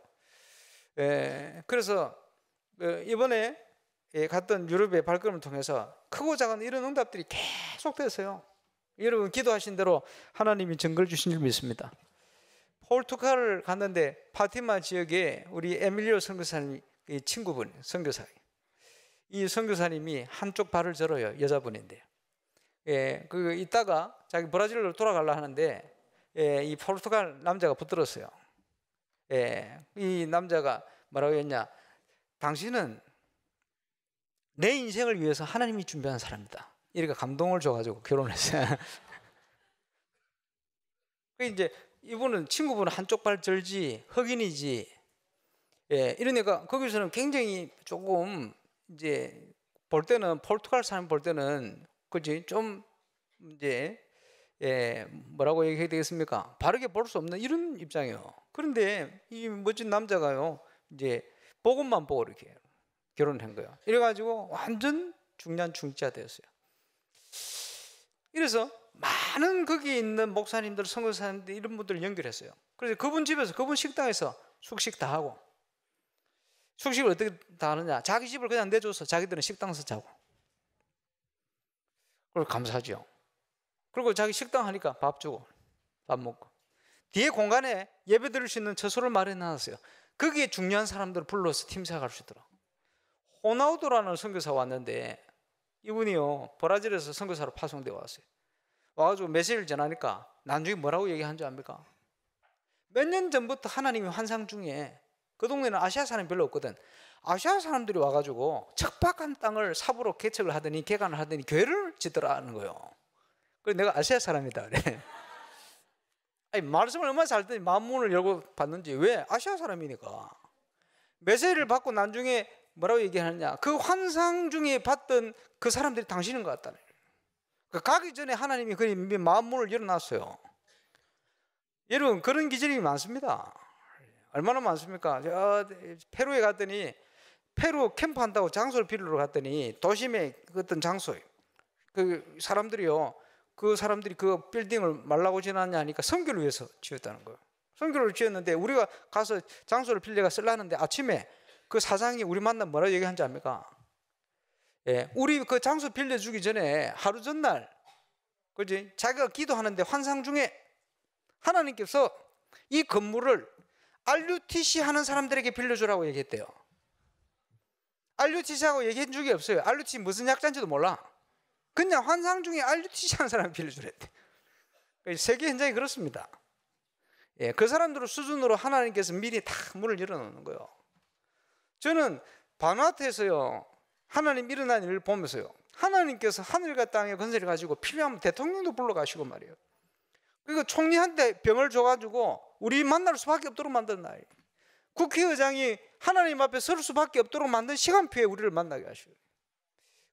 그래서 이번에 갔던 유럽의 발걸음을 통해서 크고 작은 이런 응답들이 계속 됐어요. 여러분 기도하신 대로 하나님이 증거를 주신 줄 믿습니다. 포르투갈을 갔는데 파티마 지역에 우리 에밀리오 선교사님 친구분 선교사, 이 선교사님이 한쪽 발을 절어요. 여자분인데, 그 이따가 자기 브라질로 돌아가려 하는데 이 포르투갈 남자가 붙들었어요. 이 남자가 뭐라고 했냐, 당신은 내 인생을 위해서 하나님이 준비한 사람이다. 이렇게 감동을 줘가지고 결혼했어요. 이제 이분은 친구분은 한쪽 발 절지 흑인이지. 이러니까 거기서는 굉장히 조금 이제 볼 때는 포르투갈 사람 볼 때는 그지 좀 이제 뭐라고 얘기해야 되겠습니까? 바르게 볼 수 없는 이런 입장이에요. 그런데 이 멋진 남자가요 이제 복음만 보고 이렇게 결혼한 거예요. 이래가지고 완전 중요한 중지자 되었어요. 이래서 많은 거기 있는 목사님들, 선교사님들 이런 분들을 연결했어요. 그래서 그분 집에서 그분 식당에서 숙식 다 하고, 숙식을 어떻게 다 하느냐, 자기 집을 그냥 내줘서 자기들은 식당에서 자고, 그리고 감사하죠. 그리고 자기 식당 하니까 밥 주고 밥 먹고 뒤에 공간에 예배 드릴 수 있는 처소를 마련해놨어요. 거기에 중요한 사람들을 불러서 팀 생활할 수 있도록. 호나우도라는 선교사 왔는데 이분이요 브라질에서 선교사로 파송되어 왔어요. 와가지고 메시지를 전하니까 나중에 뭐라고 얘기한 줄 압니까? 몇 년 전부터 하나님이 환상 중에 그 동네는 아시아 사람이 별로 없거든. 아시아 사람들이 와가지고 척박한 땅을 삽으로 개척을 하더니 개간을 하더니 교회를 짓더라는 거예요. 그래서 내가 아시아 사람이다 그래. 아니, 말씀을 얼마나 잘 듣니 마음문을 열고 받는지. 왜? 아시아 사람이니까. 메시지를 받고 나중에 뭐라고 얘기하느냐, 그 환상 중에 봤던 그 사람들이 당신인 것 같다. 가기 전에 하나님이 그 마음문을 열어놨어요. 여러분 그런 기질이 많습니다. 얼마나 많습니까? 페루에 갔더니 페루 캠프 한다고 장소를 빌리러 갔더니 도심의 어떤 장소에 그 사람들이요, 그 사람들이 그 빌딩을 말라고 지났냐 하니까 선교를 위해서 지었다는 거예요. 선교를 지었는데 우리가 가서 장소를 빌려가 쓰려는데 아침에 그 사장이 우리 만나 뭐라고 얘기한지 압니까? 우리 그 장소 빌려주기 전에 하루 전날, 그지? 자기가 기도하는데 환상 중에 하나님께서 이 건물을 RUTC 하는 사람들에게 빌려주라고 얘기했대요. RUTC하고 얘기한 적이 없어요. RUTC 무슨 약자인지도 몰라. 그냥 환상 중에 RUTC 하는 사람을 빌려주랬대. 세계 현장이 그렇습니다. 그 사람들 수준으로 하나님께서 미리 다 문을 열어놓는 거예요. 저는 바누아투에서요 하나님 일어난 일을 보면서요, 하나님께서 하늘과 땅의 건설을 가지고 필요하면 대통령도 불러가시고 말이에요. 그리고 총리한테 병을 줘가지고 우리 만날 수밖에 없도록 만든 날, 국회의장이 하나님 앞에 설 수밖에 없도록 만든 시간표에 우리를 만나게 하시고,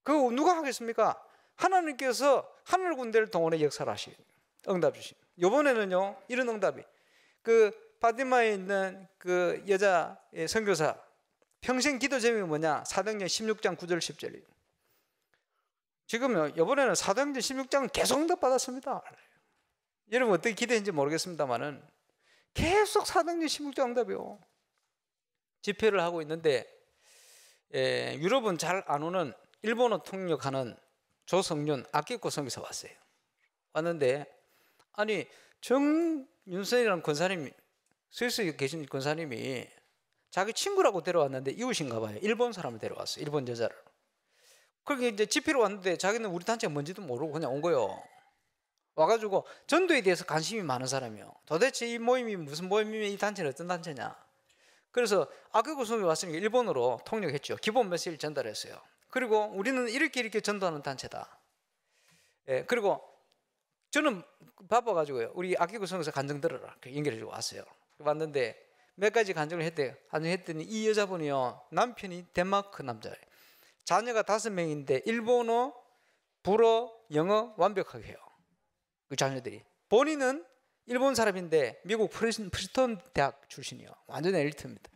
그거 누가 하겠습니까? 하나님께서 하늘 군대를 동원해 역사를 하시고 응답 주시고, 이번에는요 이런 응답이, 그 파티마에 있는 그 여자 선교사 평생 기도 제목이 뭐냐? 사도행전 16장 9절 10절이에요. 지금 이번에는 사도행전 16장은 계속 응답 받았습니다. 여러분 어떻게 기도했는지 모르겠습니다만은 계속 사도행전 16장 응답이요. 집회를 하고 있는데 유럽은 잘 안 오는 일본어 통역하는 조성윤 아키코 선교사 왔어요. 왔는데 아니 정윤선이라는 권사님이, 스위스에 계신 권사님이 자기 친구라고 데려왔는데 이웃인가 봐요. 일본 사람을 데려왔어요. 일본 여자를. 그렇게 이제 집회로 왔는데 자기는 우리 단체가 뭔지도 모르고 그냥 온 거예요. 와가지고 전도에 대해서 관심이 많은 사람이요. 도대체 이 모임이 무슨 모임이면 이 단체는 어떤 단체냐. 그래서 아키고 성에 왔으니까 일본어로 통역했죠. 기본 메시지를 전달했어요. 그리고 우리는 이렇게 전도하는 단체다. 예, 그리고 저는 바빠가지고요. 우리 아키고 성에서 간증 들어라. 연결해주고 왔어요. 왔는데 몇 가지 간증을 했더니 이 여자분이요. 남편이 덴마크 남자예요. 자녀가 5명인데 일본어, 불어, 영어 완벽하게 해요. 그 자녀들이. 본인은 일본 사람인데 미국 프리스턴 대학 출신이요. 완전 엘리트입니다.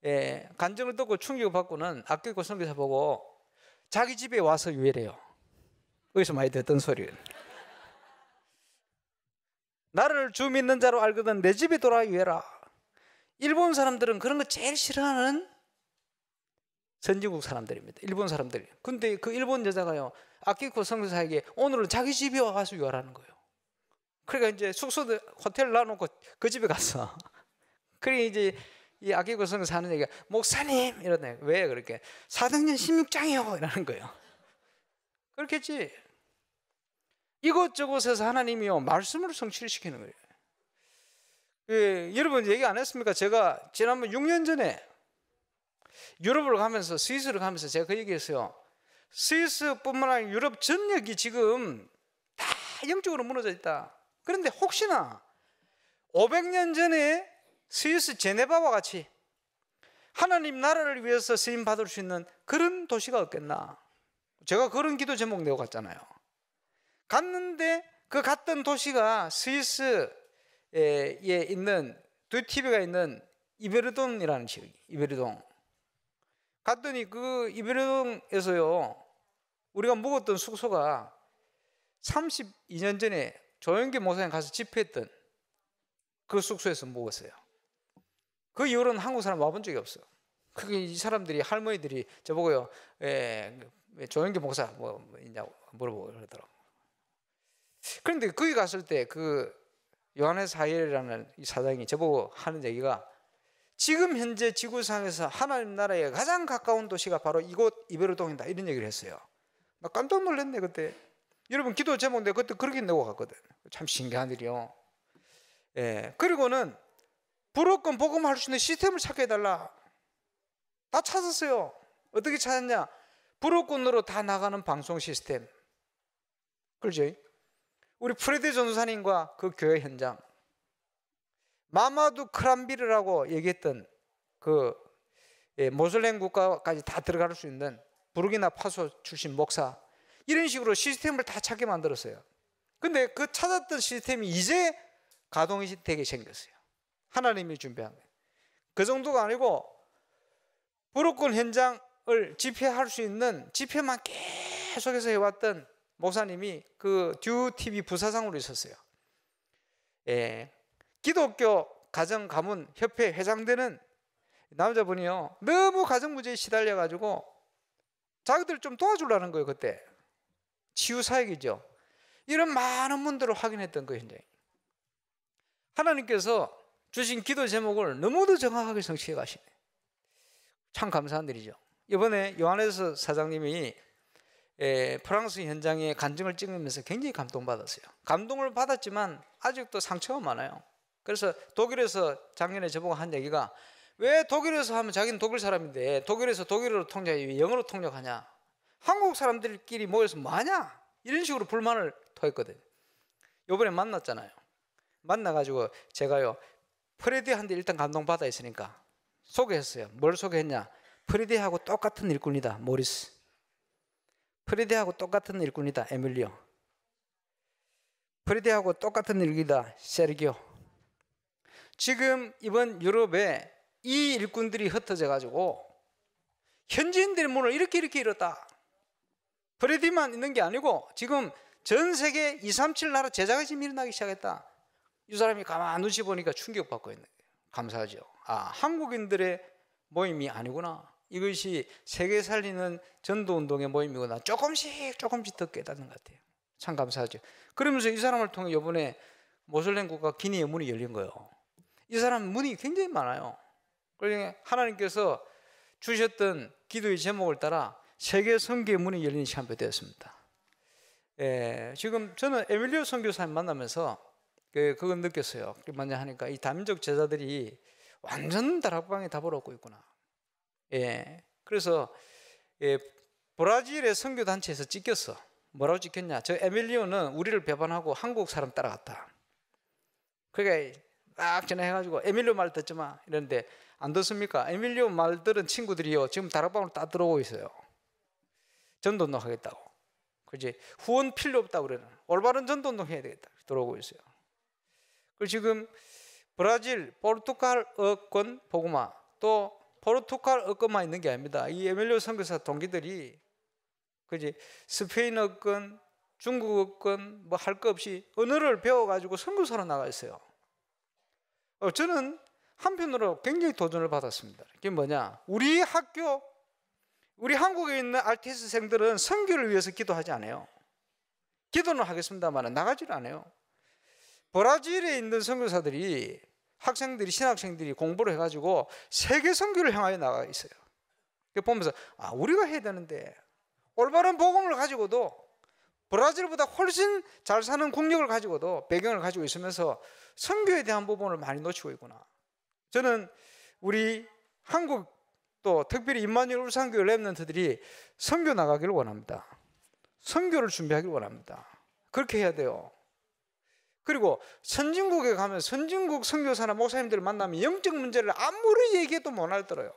예, 간증을 듣고 충격을 받고는 아끼고 선교사 보고 자기 집에 와서 유해래요. 어디서 많이 듣던 소리. 나를 주 믿는 자로 알거든 내 집에 돌아 유해라. 일본 사람들은 그런 거 제일 싫어하는 선진국 사람들입니다. 일본 사람들이. 근데 그 일본 여자가요, 아키코 선교사에게 오늘은 자기 집에 와서 유하라는 거예요. 그러니까 이제 숙소도 호텔 놔놓고 그 집에 갔어. 그러니까 이제 이 아키코 선교사 하는 얘기가 목사님 이러네. 왜 그렇게? 사도행전 16장이요 이러는 거예요. 그렇겠지. 이곳저곳에서 하나님이요 말씀을 성취를 시키는 거예요. 예, 여러분 얘기 안 했습니까? 제가 지난번 6년 전에 유럽을 가면서 스위스를 가면서 제가 그 얘기했어요. 스위스뿐만 아니라 유럽 전역이 지금 다 영적으로 무너져 있다. 그런데 혹시나 500년 전에 스위스 제네바와 같이 하나님 나라를 위해서 쓰임 받을 수 있는 그런 도시가 없겠나. 제가 그런 기도 제목 내고 갔잖아요. 갔는데 그 갔던 도시가 스위스에 있는 두티비가 있는 이베르동이라는 지역. 이베르동. 갔더니 그 이베르동에서요 우리가 묵었던 숙소가 32년 전에 조영기 목사님 가서 집회했던 그 숙소에서 묵었어요. 그 이후로는 한국 사람 와본 적이 없어요. 그게 이 사람들이 할머니들이 저보고요 조영기 목사 뭐 있냐고 물어보고 그러더라고. 그런데 거기 갔을 때 그 요하네스 하이엘이라는 이 사장이 저보고 하는 얘기가 지금 현재 지구상에서 하나님 나라에 가장 가까운 도시가 바로 이곳 이베르동이다 이런 얘기를 했어요. 나 깜짝 놀랐네 그때. 여러분 기도 제목 내가 그때 그렇게 내고 갔거든. 참 신기한 일이요. 예. 그리고는 불어권 복음할 수 있는 시스템을 찾게 해달라. 다 찾았어요. 어떻게 찾았냐? 불어권으로 다 나가는 방송 시스템. 그렇죠? 우리 프레드 전도사님과 그 교회 현장. 마마두 크람비르라고 얘기했던 그 모슬렘 국가까지 다 들어갈 수 있는 부르기나 파소 출신 목사 이런 식으로 시스템을 다 찾게 만들었어요. 근데 그 찾았던 시스템이 이제 가동이 되게 생겼어요. 하나님이 준비한 거예요. 그 정도가 아니고 불어권 현장을 집회할 수 있는 집회만 계속해서 해왔던 목사님이 그 듀TV 부사장으로 있었어요. 예. 기독교 가정 가문 협회 회장되는 남자분이요 너무 가정 문제에 시달려가지고 자기들 좀 도와주려는 거예요. 그때 치유 사역이죠. 이런 많은 분들을 확인했던 그 현장. 하나님께서 주신 기도 제목을 너무도 정확하게 성취해 가시네. 참 감사한 일이죠. 이번에 요하네스 사장님이 프랑스 현장에 간증을 찍으면서 굉장히 감동받았어요. 감동을 받았지만 아직도 상처가 많아요. 그래서 독일에서 작년에 저보고 한 얘기가 왜 독일에서 하면 자기는 독일 사람인데 독일에서 독일어로 통역하지 왜 영어로 통역하냐. 한국 사람들끼리 모여서 뭐하냐 이런 식으로 불만을 토했거든요. 이번에 만났잖아요. 만나가지고 제가요 프레디한테 일단 감동받아 있으니까 소개했어요. 뭘 소개했냐. 프레디하고 똑같은 일꾼이다 모리스. 프레디하고 똑같은 일꾼이다 에밀리오. 프레디하고 똑같은 일꾼이다 세르기오. 지금 이번 유럽에 이 일꾼들이 흩어져 가지고 현지인들의 문을 이렇게 열었다. 프레디만 있는 게 아니고 지금 전 세계 237 나라 제자가 지금 일어나기 시작했다. 이 사람이 가만 눈치 보니까 충격받고 있는 거예요. 감사하죠. 아, 한국인들의 모임이 아니구나. 이것이 세계 살리는 전도운동의 모임이구나. 조금씩 더 깨닫는 것 같아요. 참 감사하죠. 그러면서 이 사람을 통해 이번에 모슬렘 국가 기니의 문이 열린 거예요. 이 사람 문이 굉장히 많아요. 그러니까 하나님께서 주셨던 기도의 제목을 따라 세계 선교의 문이 열리는 시간이 되었습니다. 지금 저는 에밀리오 선교사님 만나면서 그걸 느꼈어요. 뭐냐 하니까 이 다민족 제자들이 완전 다락방에 답을 얻고 있구나. 그래서 브라질의 선교단체에서 찍혔어. 뭐라고 찍혔냐? 저 에밀리오는 우리를 배반하고 한국 사람 따라갔다. 그러니까 막 전화해가지고 에밀리오 말 듣지 마 이러는데 안 듣습니까? 에밀리오 말 들은 친구들이요 지금 다락방으로 다 들어오고 있어요. 전도운동 하겠다고. 그지? 후원 필요 없다고 그러는. 올바른 전도운동 해야 되겠다. 들어오고 있어요. 그리고 지금 브라질, 포르투갈어권 복음화, 또 포르투갈어권만 있는 게 아닙니다. 이 에밀리오 선교사 동기들이 그지? 스페인어권, 중국어권 뭐 할 거 없이 언어를 배워가지고 선교사로 나가 있어요. 저는 한편으로 굉장히 도전을 받았습니다. 그게 뭐냐? 우리 학교, 우리 한국에 있는 RTS생들은 선교를 위해서 기도하지 않아요. 기도는 하겠습니다만 나가지를 않아요. 브라질에 있는 선교사들이 학생들이 신학생들이 공부를 해가지고 세계 선교를 향하여 나가 있어요. 보면서 우리가 해야 되는데 올바른 복음을 가지고도 브라질보다 훨씬 잘 사는 국력을 가지고도 배경을 가지고 있으면서 선교에 대한 부분을 많이 놓치고 있구나. 저는 우리 한국 또 특별히 임마누엘 울산교회 렘넌트들이 선교 나가기를 원합니다. 선교를 준비하기를 원합니다. 그렇게 해야 돼요. 그리고 선진국에 가면 선진국 선교사나 목사님들을 만나면 영적 문제를 아무리 얘기해도 못 알아들어요.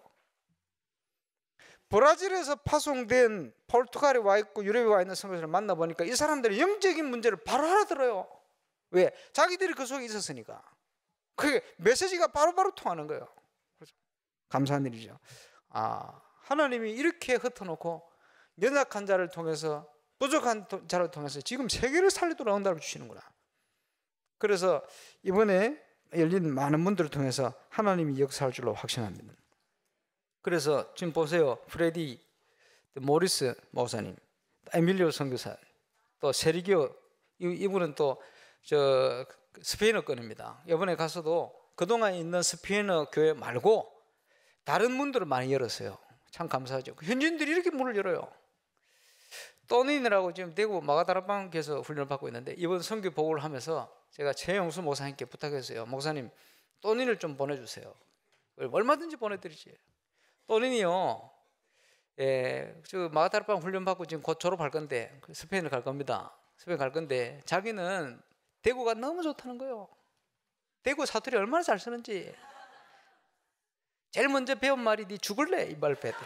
브라질에서 파송된 포르투갈에 와 있고 유럽에 와 있는 선교사를 만나보니까 이 사람들이 영적인 문제를 바로 알아들어요. 왜? 자기들이 그 속에 있었으니까. 그게 메시지가 바로바로 통하는 거예요. 그렇죠? 감사한 일이죠. 하나님이 이렇게 흩어놓고 연약한 자를 통해서 부족한 자를 통해서 지금 세계를 살리도록 응답을 주시는구나. 그래서 이번에 열린 많은 분들을 통해서 하나님이 역사할 줄로 확신합니다. 그래서 지금 보세요. 프레디 모리스 목사님, 에밀리오 선교사, 또 세리교 이분은 또 저 스페인어권입니다. 이번에 가서도 그동안 있는 스페인어 교회 말고 다른 문들을 많이 열었어요. 참 감사하죠. 현지인들이 이렇게 문을 열어요. 또닌이라고 지금 대구 마가다락방에서 훈련을 받고 있는데 이번 선교 보고를 하면서 제가 최영수 목사님께 부탁했어요. 목사님 또닌을 좀 보내주세요. 얼마든지 보내드리지. 또닌이요, 저 마가다락방 훈련 받고 지금 곧 졸업할 건데 스페인을 갈 겁니다. 스페인 갈 건데 자기는 대구가 너무 좋다는 거예요. 대구 사투리 얼마나 잘 쓰는지. 제일 먼저 배운 말이 네 죽을래 이 말 배대.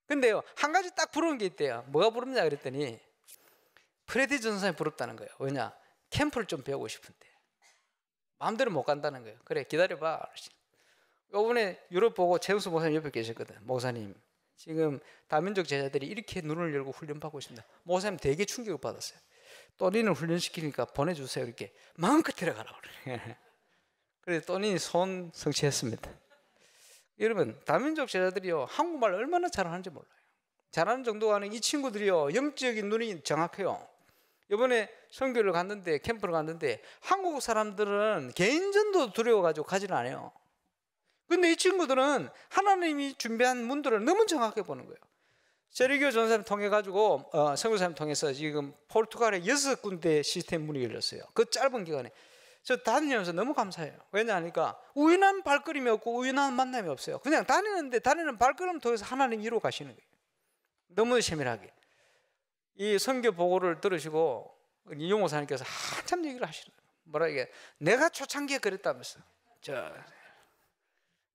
근데요 한 가지 딱 부러운 게 있대요. 뭐가 부럽냐 그랬더니 프레디 전사님 부럽다는 거예요. 왜냐? 캠프를 좀 배우고 싶은데 마음대로 못 간다는 거예요. 그래 기다려봐. 이번에 유럽 보고 최우수 목사님 옆에 계셨거든. 목사님 지금 다민족 제자들이 이렇게 눈을 열고 훈련받고 있습니다. 목사님 되게 충격을 받았어요. 또니는 훈련시키니까 보내주세요. 이렇게 마음껏 데려가라고 그래. 그래서 또니 손 성취했습니다. 여러분 다민족 제자들이요 한국말 얼마나 잘하는지 몰라요. 잘하는 정도가 아니라 이 친구들이요 영적인 눈이 정확해요. 이번에 선교를 갔는데 캠프를 갔는데 한국 사람들은 개인전도 두려워가지고 가지는 않아요. 근데 이 친구들은 하나님이 준비한 문들을 너무 정확하게 보는 거예요. 세리교 전사님 통해 가지고 선교사님 통해서 지금 포르투갈에 6군데 시스템 문이 열렸어요. 그 짧은 기간에. 저 다니면서 너무 감사해요. 왜냐하니까 우연한 발걸음이 없고 우연한 만남이 없어요. 그냥 다니는데 다니는 발걸음 통해서 하나님 이루어 가시는 거예요. 너무 세밀하게. 이 선교 보고를 들으시고 이용 목사님께서 한참 얘기를 하시는 거예요. 뭐라 이게 내가 초창기에 그랬다면서. 저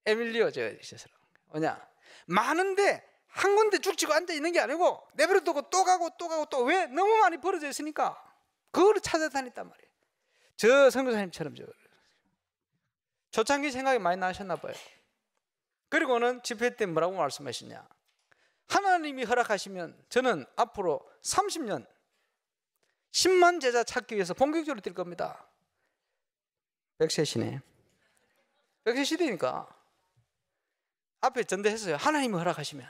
에밀리오 저 사람 뭐냐? 많은데 한 군데 죽치고 앉아 있는 게 아니고 내버려 두고 또 가고 또 가고 또 왜? 너무 많이 벌어져 있으니까 그거를 찾아다녔단 말이에요. 저 선교사님처럼 초창기 생각이 많이 나셨나 봐요. 그리고는 집회 때 뭐라고 말씀하시냐? 하나님이 허락하시면 저는 앞으로 30년 10만 제자 찾기 위해서 본격적으로 뛸 겁니다. 100세 시네. 100세 시대니까 앞에 전대했어요. 하나님이 허락하시면.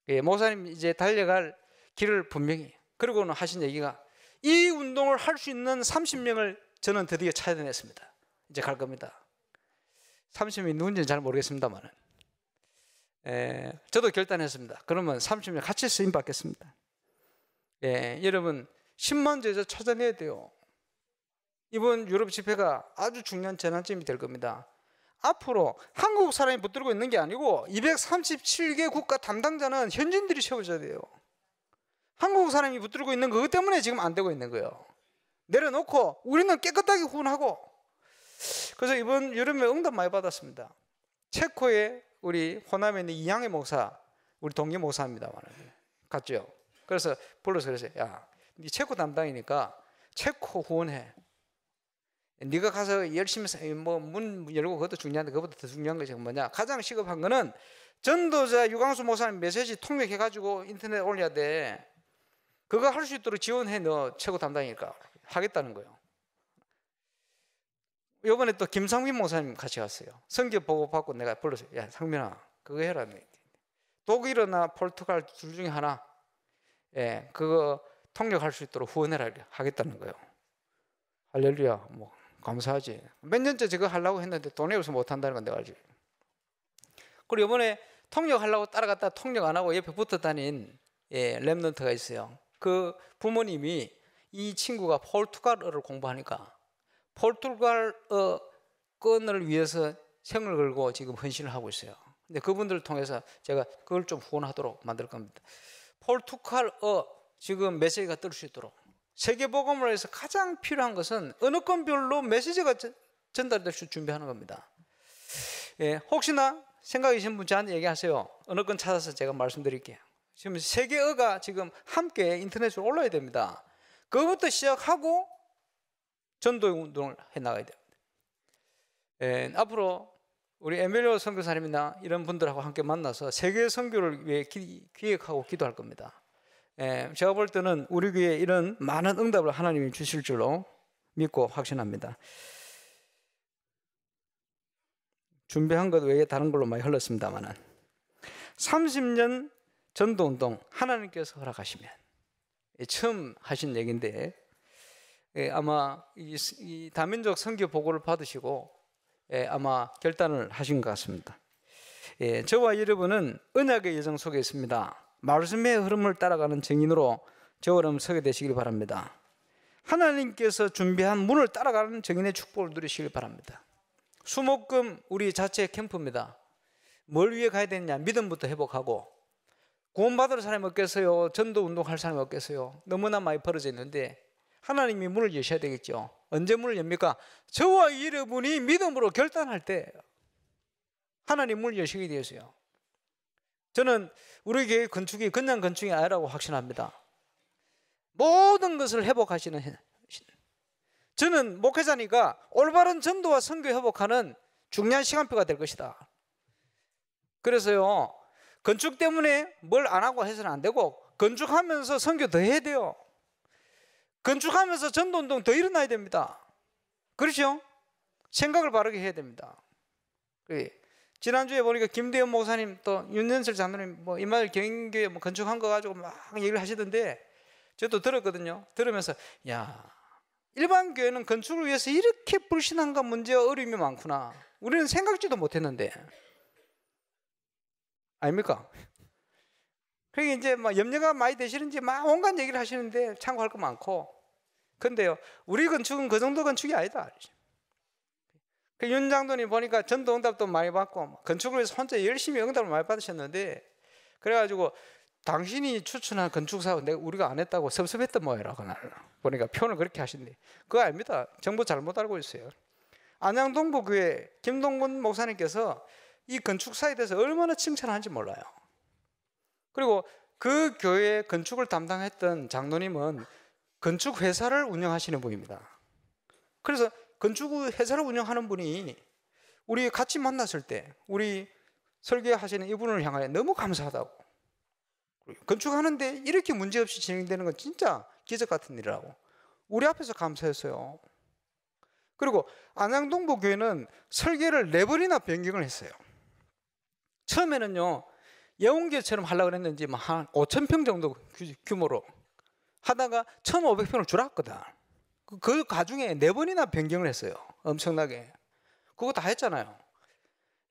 예, 목사님 이제 달려갈 길을 분명히. 그리고는 하신 얘기가 이 운동을 할 수 있는 30명을 저는 드디어 찾아냈습니다. 이제 갈 겁니다. 30명이 누군지는 잘 모르겠습니다만, 저도 결단했습니다. 그러면 30명 같이 쓰임 받겠습니다. 여러분 10만 제자 찾아내야 돼요. 이번 유럽 집회가 아주 중요한 전환점이 될 겁니다. 앞으로 한국 사람이 붙들고 있는 게 아니고 237개 국가 담당자는 현지인들이 세워져야 돼요. 한국 사람이 붙들고 있는 그것 때문에 지금 안 되고 있는 거예요. 내려놓고 우리는 깨끗하게 후원하고. 그래서 이번 여름에 응답 많이 받았습니다. 체코의 우리 호남에 있는 이양의 목사, 우리 동기 목사입니다. 갔죠. 그래서 불러서 그랬어요. 야, 네 체코 담당이니까 체코 후원해. 네가 가서 열심히 뭐 문 열고 그것도 중요한데 그것보다 더 중요한 것이 뭐냐? 가장 시급한 거는 전도자 유광수 목사님 메시지 통역해 가지고 인터넷에 올려야 돼. 그거 할 수 있도록 지원해. 너 체코 담당이니까 하겠다는 거예요. 이번에 또 김상민 목사님 같이 갔어요. 성경 보고 받고 내가 불렀어요. 야, 상민아, 그거 해라. 독일이나 포르투갈 둘 중에 하나, 그거 통역할 수 있도록 후원해라 하겠다는 거예요. 할렐루야, 뭐 감사하지. 몇 년째 저거 하려고 했는데 돈이 없어서 못 한다는 건 내가 알지. 그리고 이번에 통역하려고 따라갔다 통역 안 하고 옆에 붙어 다닌 랩런트가 있어요. 그 부모님이 이 친구가 포르투갈어를 공부하니까 포르투갈어권을 위해서 생을 걸고 지금 헌신을 하고 있어요. 근데 그분들을 통해서 제가 그걸 좀 후원하도록 만들 겁니다. 포르투갈어 지금 메시지가 뜰 수 있도록. 세계복음을 위해서 가장 필요한 것은 언어권별로 메시지가 전달될 수 준비하는 겁니다. 혹시나 생각이 있는 분 저한테 얘기하세요. 언어권 찾아서 제가 말씀드릴게요. 지금 세계어가 지금 함께 인터넷으로 올라야 됩니다. 그것부터 시작하고 전도 운동을 해나가야 됩니다. 앞으로 우리 에멜리오 선교사님이나 이런 분들하고 함께 만나서 세계 선교를 위해 기획하고 기도할 겁니다. 제가 볼 때는 우리 교회에 이런 많은 응답을 하나님이 주실 줄로 믿고 확신합니다. 준비한 것 외에 다른 걸로 많이 흘렀습니다만 30년 전도운동 하나님께서 허락하시면 처음 하신 얘기인데 아마 이 다민족 선교 보고를 받으시고 아마 결단을 하신 것 같습니다. 저와 여러분은 언약의 여정 속에 있습니다. 말씀의 흐름을 따라가는 증인으로 저처럼 서게 되시길 바랍니다. 하나님께서 준비한 문을 따라가는 증인의 축복을 누리시길 바랍니다. 수목금 우리 자체 캠프입니다. 뭘 위해 가야 되느냐? 믿음부터 회복하고 구원받을 사람이 없겠어요? 전도 운동할 사람이 없겠어요? 너무나 많이 벌어져 있는데 하나님이 문을 여셔야 되겠죠. 언제 문을 엽니까? 저와 여러분이 믿음으로 결단할 때 하나님 문을 여시게 되었어요. 저는 우리 교회 건축이 그냥 건축이 아니라고 확신합니다. 모든 것을 회복하시는, 저는 목회자니까 올바른 전도와 선교 회복하는 중요한 시간표가 될 것이다. 그래서요, 건축 때문에 뭘 안 하고 해서는 안 되고 건축하면서 선교 더 해야 돼요. 건축하면서 전도운동 더 일어나야 됩니다. 그렇죠? 생각을 바르게 해야 됩니다. 지난주에 보니까 김대현 목사님 또 윤연슬 장로님 뭐 이마을 경인교회 뭐 건축한 거 가지고 막 얘기를 하시던데 저도 들었거든요. 들으면서 야, 일반 교회는 건축을 위해서 이렇게 불신함과 문제와 어려움이 많구나. 우리는 생각지도 못했는데 아닙니까? 그게 이제 막 염려가 많이 되시는지 막 온갖 얘기를 하시는데 참고할 거 많고, 근데요, 우리 건축은 그 정도 건축이 아니다. 그 윤 장로님 보니까 전도 응답도 많이 받고 건축을 위해서 혼자 열심히 응답을 많이 받으셨는데, 그래가지고 당신이 추천한 건축사업 우리가 안 했다고 섭섭했던 모양이라고 보니까 표현을 그렇게 하신대. 그거 아닙니다. 정보 잘못 알고 있어요. 안양동부교회 김동근 목사님께서 이 건축사에 대해서 얼마나 칭찬하는지 몰라요. 그리고 그 교회 건축을 담당했던 장로님은 건축회사를 운영하시는 분입니다. 그래서 건축회사를 운영하는 분이 우리 같이 만났을 때 우리 설계하시는 이분을 향하여 너무 감사하다고, 건축하는데 이렇게 문제없이 진행되는 건 진짜 기적 같은 일이라고 우리 앞에서 감사했어요. 그리고 안양동부교회는 설계를 4번이나 변경을 했어요. 처음에는요, 예원교처럼 하려고 했는지 한 5,000평 정도 규모로 하다가 1,500평을 줄였거든. 그 가중에 4번이나 변경을 했어요. 엄청나게. 그거 다 했잖아요.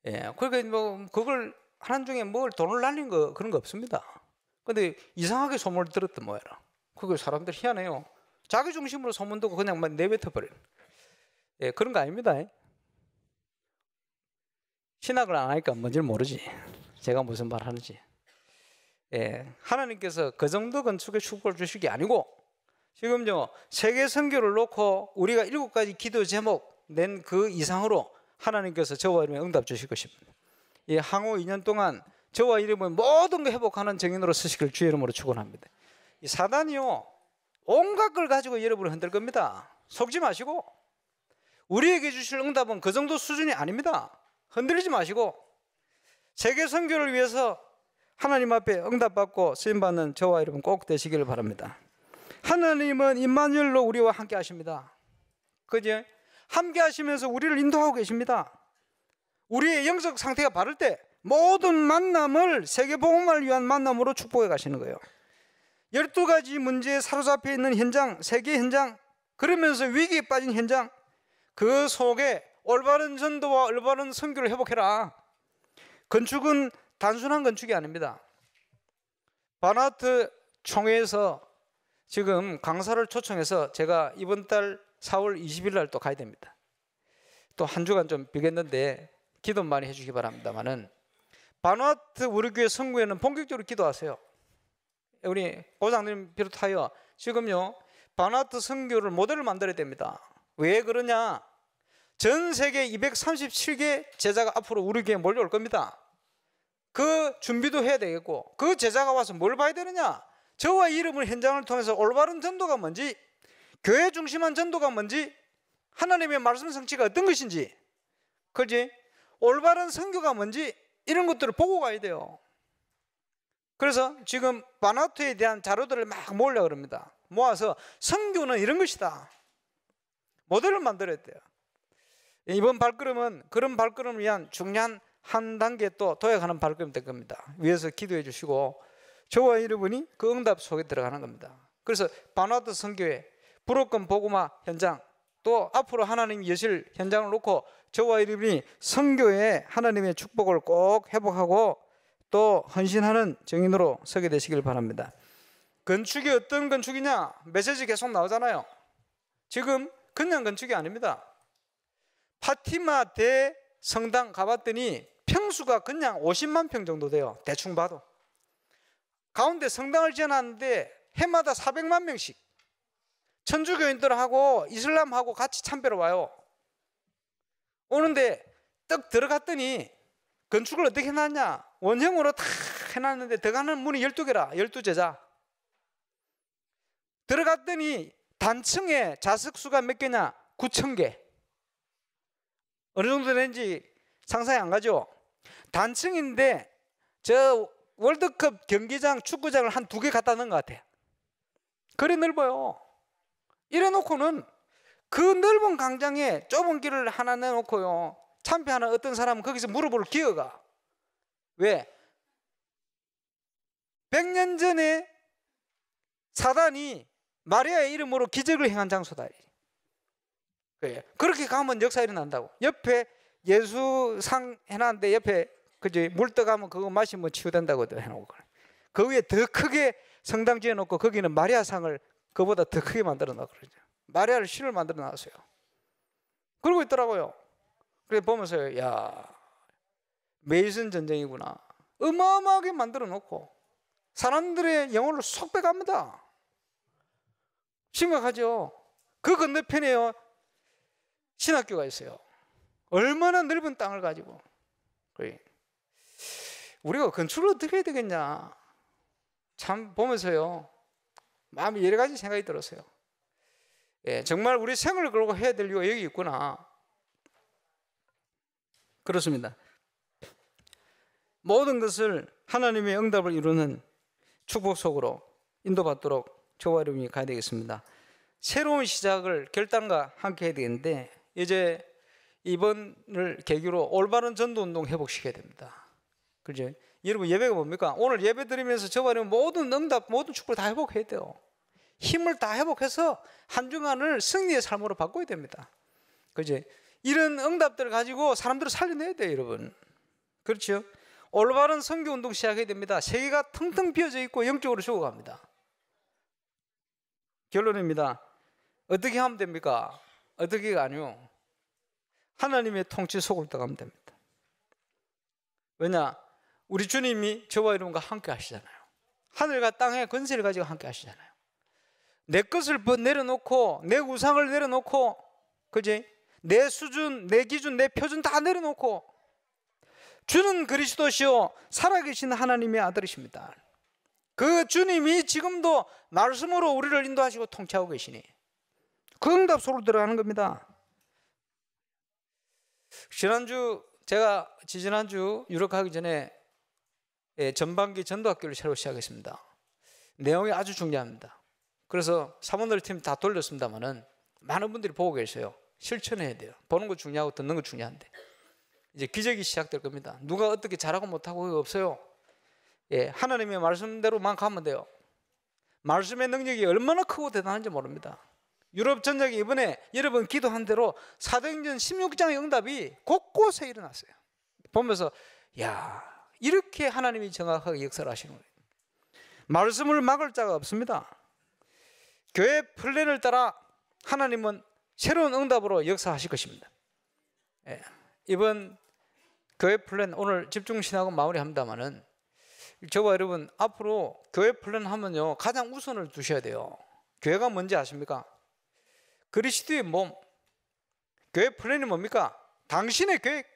예, 그러니까 뭐 그걸 하는 중에 뭘 돈을 날린 거 그런 거 없습니다. 근데 이상하게 소문을 들었던 뭐야라. 그거 사람들 희한해요. 자기 중심으로 소문 듣고 그냥 막 내뱉어 버려. 예, 그런 거 아닙니다. 신학을 안 하니까 뭔지 모르지. 제가 무슨 말 하는지. 예, 하나님께서 그 정도 건축의 축복을 주실 게 아니고 지금요 세계 선교를 놓고 우리가 7가지 기도 제목 낸 그 이상으로 하나님께서 저와 이름에 응답 주실 것입니다. 이 향후 2년 동안 저와 이름은 모든 거 회복하는 증인으로 서시길 주의 이름으로 축원합니다. 이 사단이요 온갖 걸 가지고 여러분을 흔들 겁니다. 속지 마시고 우리에게 주실 응답은 그 정도 수준이 아닙니다. 흔들리지 마시고 세계 선교를 위해서 하나님 앞에 응답받고 쓰임받는 저와 여러분 꼭 되시기를 바랍니다. 하나님은 임마누엘로 우리와 함께 하십니다. 그죠? 함께 하시면서 우리를 인도하고 계십니다. 우리의 영적 상태가 바를 때 모든 만남을 세계복음을 위한 만남으로 축복해 가시는 거예요. 12가지 문제에 사로잡혀 있는 현장, 세계 현장, 그러면서 위기에 빠진 현장, 그 속에 올바른 전도와 올바른 선교를 회복해라. 건축은 단순한 건축이 아닙니다. 바나트 총회에서 지금 강사를 초청해서 제가 이번 달 4월 20일 날 또 가야 됩니다. 또 한 주간 좀 비겠는데 기도 많이 해주시기 바랍니다만은 바누아투 우리 교회 성구에는 본격적으로 기도하세요. 우리 고장님 비롯하여 지금요 바누아투 선교를 모델을 만들어야 됩니다. 왜 그러냐? 전 세계 237개 제자가 앞으로 우리 교회에 몰려올 겁니다. 그 준비도 해야 되겠고 그 제자가 와서 뭘 봐야 되느냐? 저와 이름을 현장을 통해서 올바른 전도가 뭔지, 교회 중심한 전도가 뭔지, 하나님의 말씀 성취가 어떤 것인지, 그렇지? 올바른 선교가 뭔지 이런 것들을 보고 가야 돼요. 그래서 지금 바누아투에 대한 자료들을 막 모으려고 합니다. 모아서 선교는 이런 것이다. 모델을 만들어야 돼요. 이번 발걸음은 그런 발걸음을 위한 중요한 한 단계 또 도약하는 발걸음이 될 겁니다. 위에서 기도해 주시고 저와 여러분이 그 응답 속에 들어가는 겁니다. 그래서 바누아투 선교회 부록금 복음화 현장 또 앞으로 하나님 여실 현장을 놓고 저와 여러분이 선교에 하나님의 축복을 꼭 회복하고 또 헌신하는 증인으로 서게 되시길 바랍니다. 건축이 어떤 건축이냐? 메시지 계속 나오잖아요. 지금 그냥 건축이 아닙니다. 파티마 대성당 가봤더니 평수가 그냥 50만 평 정도 돼요. 대충 봐도. 가운데 성당을 지어놨는데 해마다 400만 명씩 천주교인들하고 이슬람하고 같이 참배로 와요. 오는데 딱 들어갔더니 건축을 어떻게 해놨냐? 원형으로 다 해놨는데 들어가는 문이 12개라. 12제자. 들어갔더니 단층에 좌석수가 몇 개냐? 9,000개. 어느 정도 되는지 상상이 안 가죠? 단층인데 저 월드컵 경기장 축구장을 한 2개 갖다 놓은 것 같아요. 그래 넓어요. 이래 놓고는 그 넓은 광장에 좁은 길을 하나 내놓고요 참배하는 어떤 사람은 거기서 무릎을 기어가. 왜? 100년 전에 사단이 마리아의 이름으로 기적을 행한 장소다. 그렇게 가면 역사 일어난다고. 옆에 예수상 해놨는데 옆에 그지 물 떠가면 그거 마시면 치유된다고 해놓고 그 위에 더 크게 성당 지어놓고 거기는 마리아상을 그보다 더 크게 만들어 놨고 그러죠. 마리아를 신을 만들어 놨어요. 그러고 있더라고요. 그래 보면서 야 메이슨 전쟁이구나. 어마어마하게 만들어 놓고 사람들의 영혼을 쏙 빼갑니다. 심각하죠. 그 건너편에요 신학교가 있어요. 얼마나 넓은 땅을 가지고. 그래. 우리가 건축을 어떻게 해야 되겠냐. 참 보면서요 마음이 여러 가지 생각이 들었어요. 예, 정말 우리 생을 걸고 해야 될 이유가 여기 있구나. 그렇습니다. 모든 것을 하나님의 응답을 이루는 축복 속으로 인도받도록 저와 여러분이 가야 되겠습니다. 새로운 시작을 결단과 함께 해야 되는데 이제 이번을 계기로 올바른 전도운동 회복시켜야 됩니다. 그죠? 여러분 예배가 뭡니까? 오늘 예배 드리면서 저와 여러분 모든 응답, 모든 축복을 다 회복해야 돼요. 힘을 다 회복해서 한 주간을 승리의 삶으로 바꿔야 됩니다. 그죠? 이런 응답들을 가지고 사람들을 살려내야 돼요, 여러분. 그렇죠? 올바른 선교 운동 시작해야 됩니다. 세계가 텅텅 비어져 있고 영적으로 죽어갑니다. 결론입니다. 어떻게 하면 됩니까? 어떻게가 아니요. 하나님의 통치 속을 들어가면 됩니다. 왜냐? 우리 주님이 저와 여러분과 함께 하시잖아요. 하늘과 땅의 권세를 가지고 함께 하시잖아요. 내 것을 내려놓고 내 우상을 내려놓고 그지? 내 수준, 내 기준, 내 표준 다 내려놓고 주는 그리스도시요 살아계신 하나님의 아들이십니다. 그 주님이 지금도 말씀으로 우리를 인도하시고 통치하고 계시니 그 응답 속으로 들어가는 겁니다. 제가 지지난주 유럽 가기 전에 전반기 전도학교를 새로 시작했습니다. 내용이 아주 중요합니다. 그래서 사모들 팀 다 돌렸습니다만은 많은 분들이 보고 계세요. 실천해야 돼요. 보는 거 중요하고 듣는 거 중요한데 이제 기적이 시작될 겁니다. 누가 어떻게 잘하고 못하고 없어요. 하나님의 말씀대로만 가면 돼요. 말씀의 능력이 얼마나 크고 대단한지 모릅니다. 유럽 전역에 이번에 여러분 기도한 대로 사도행전 16장의 응답이 곳곳에 일어났어요. 보면서 야, 이렇게 하나님이 정확하게 역사를 하시는 거예요. 말씀을 막을 자가 없습니다. 교회 플랜을 따라 하나님은 새로운 응답으로 역사하실 것입니다. 이번 교회 플랜 오늘 집중신하고 마무리합니다만은 저와 여러분 앞으로 교회 플랜 하면요 가장 우선을 두셔야 돼요. 교회가 뭔지 아십니까? 그리스도의 몸. 교회 플랜이 뭡니까? 당신의 계획.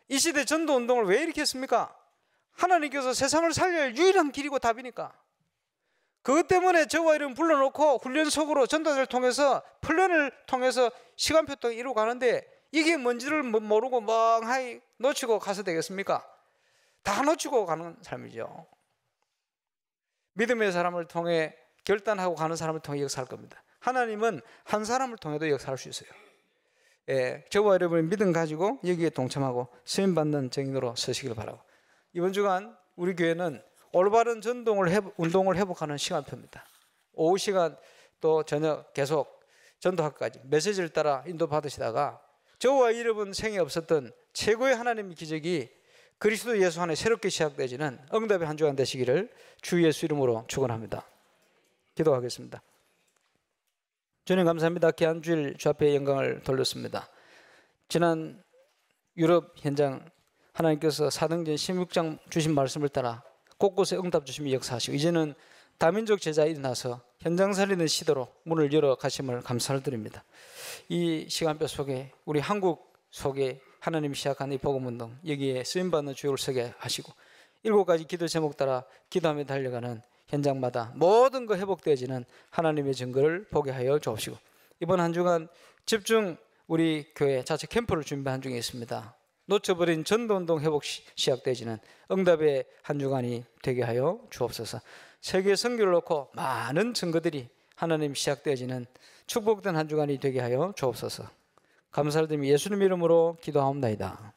이 시대 전도 운동을 왜 이렇게 했습니까? 하나님께서 세상을 살려야 할 유일한 길이고 답이니까. 그것 때문에 저와 여러분 불러놓고 훈련 속으로 전도자를 통해서 플랜을 통해서 시간표 동안 이루어 가는데 이게 뭔지를 모르고 멍하니 놓치고 가서 되겠습니까? 다 놓치고 가는 삶이죠. 믿음의 사람을 통해 결단하고 가는 사람을 통해 역사할 겁니다. 하나님은 한 사람을 통해도 역사할 수 있어요. 저와 여러분이 믿음 가지고 여기에 동참하고 쓰임받는 증인으로 서시길 바라고, 이번 주간 우리 교회는 올바른 운동을 회복하는 시간표입니다. 오후 시간 또 저녁 계속 전도학까지 메시지를 따라 인도받으시다가 저와 여러분 생에 없었던 최고의 하나님의 기적이 그리스도 예수 안에 새롭게 시작되지는 응답의 한 주간 되시기를 주 예수 이름으로 축원합니다. 기도하겠습니다. 주님 감사합니다. 귀한 주일 주 앞에 영광을 돌렸습니다. 지난 유럽 현장 하나님께서 사도행전 16장 주신 말씀을 따라 곳곳에 응답 주심이 역사하시고 이제는 다민족 제자에 일어나서 현장 살리는 시도로 문을 열어 가심을 감사를 드립니다. 이 시간표 속에 우리 한국 속에 하나님이 시작한 이 복음운동 여기에 쓰임받는 주역을 서게 하시고 7가지 기도 제목 따라 기도하며 달려가는 현장마다 모든 거 회복되어지는 하나님의 증거를 보게 하여 주옵시고 이번 한 주간 집중 우리 교회 자체 캠프를 준비한 중에 있습니다. 놓쳐버린 전도운동 회복 시작되어지는 응답의 한 주간이 되게 하여 주옵소서. 세계 선교를 놓고 많은 증거들이 하나님 시작되어지는 축복된 한 주간이 되게 하여 주옵소서. 감사를 드리며 예수님 이름으로 기도하옵나이다.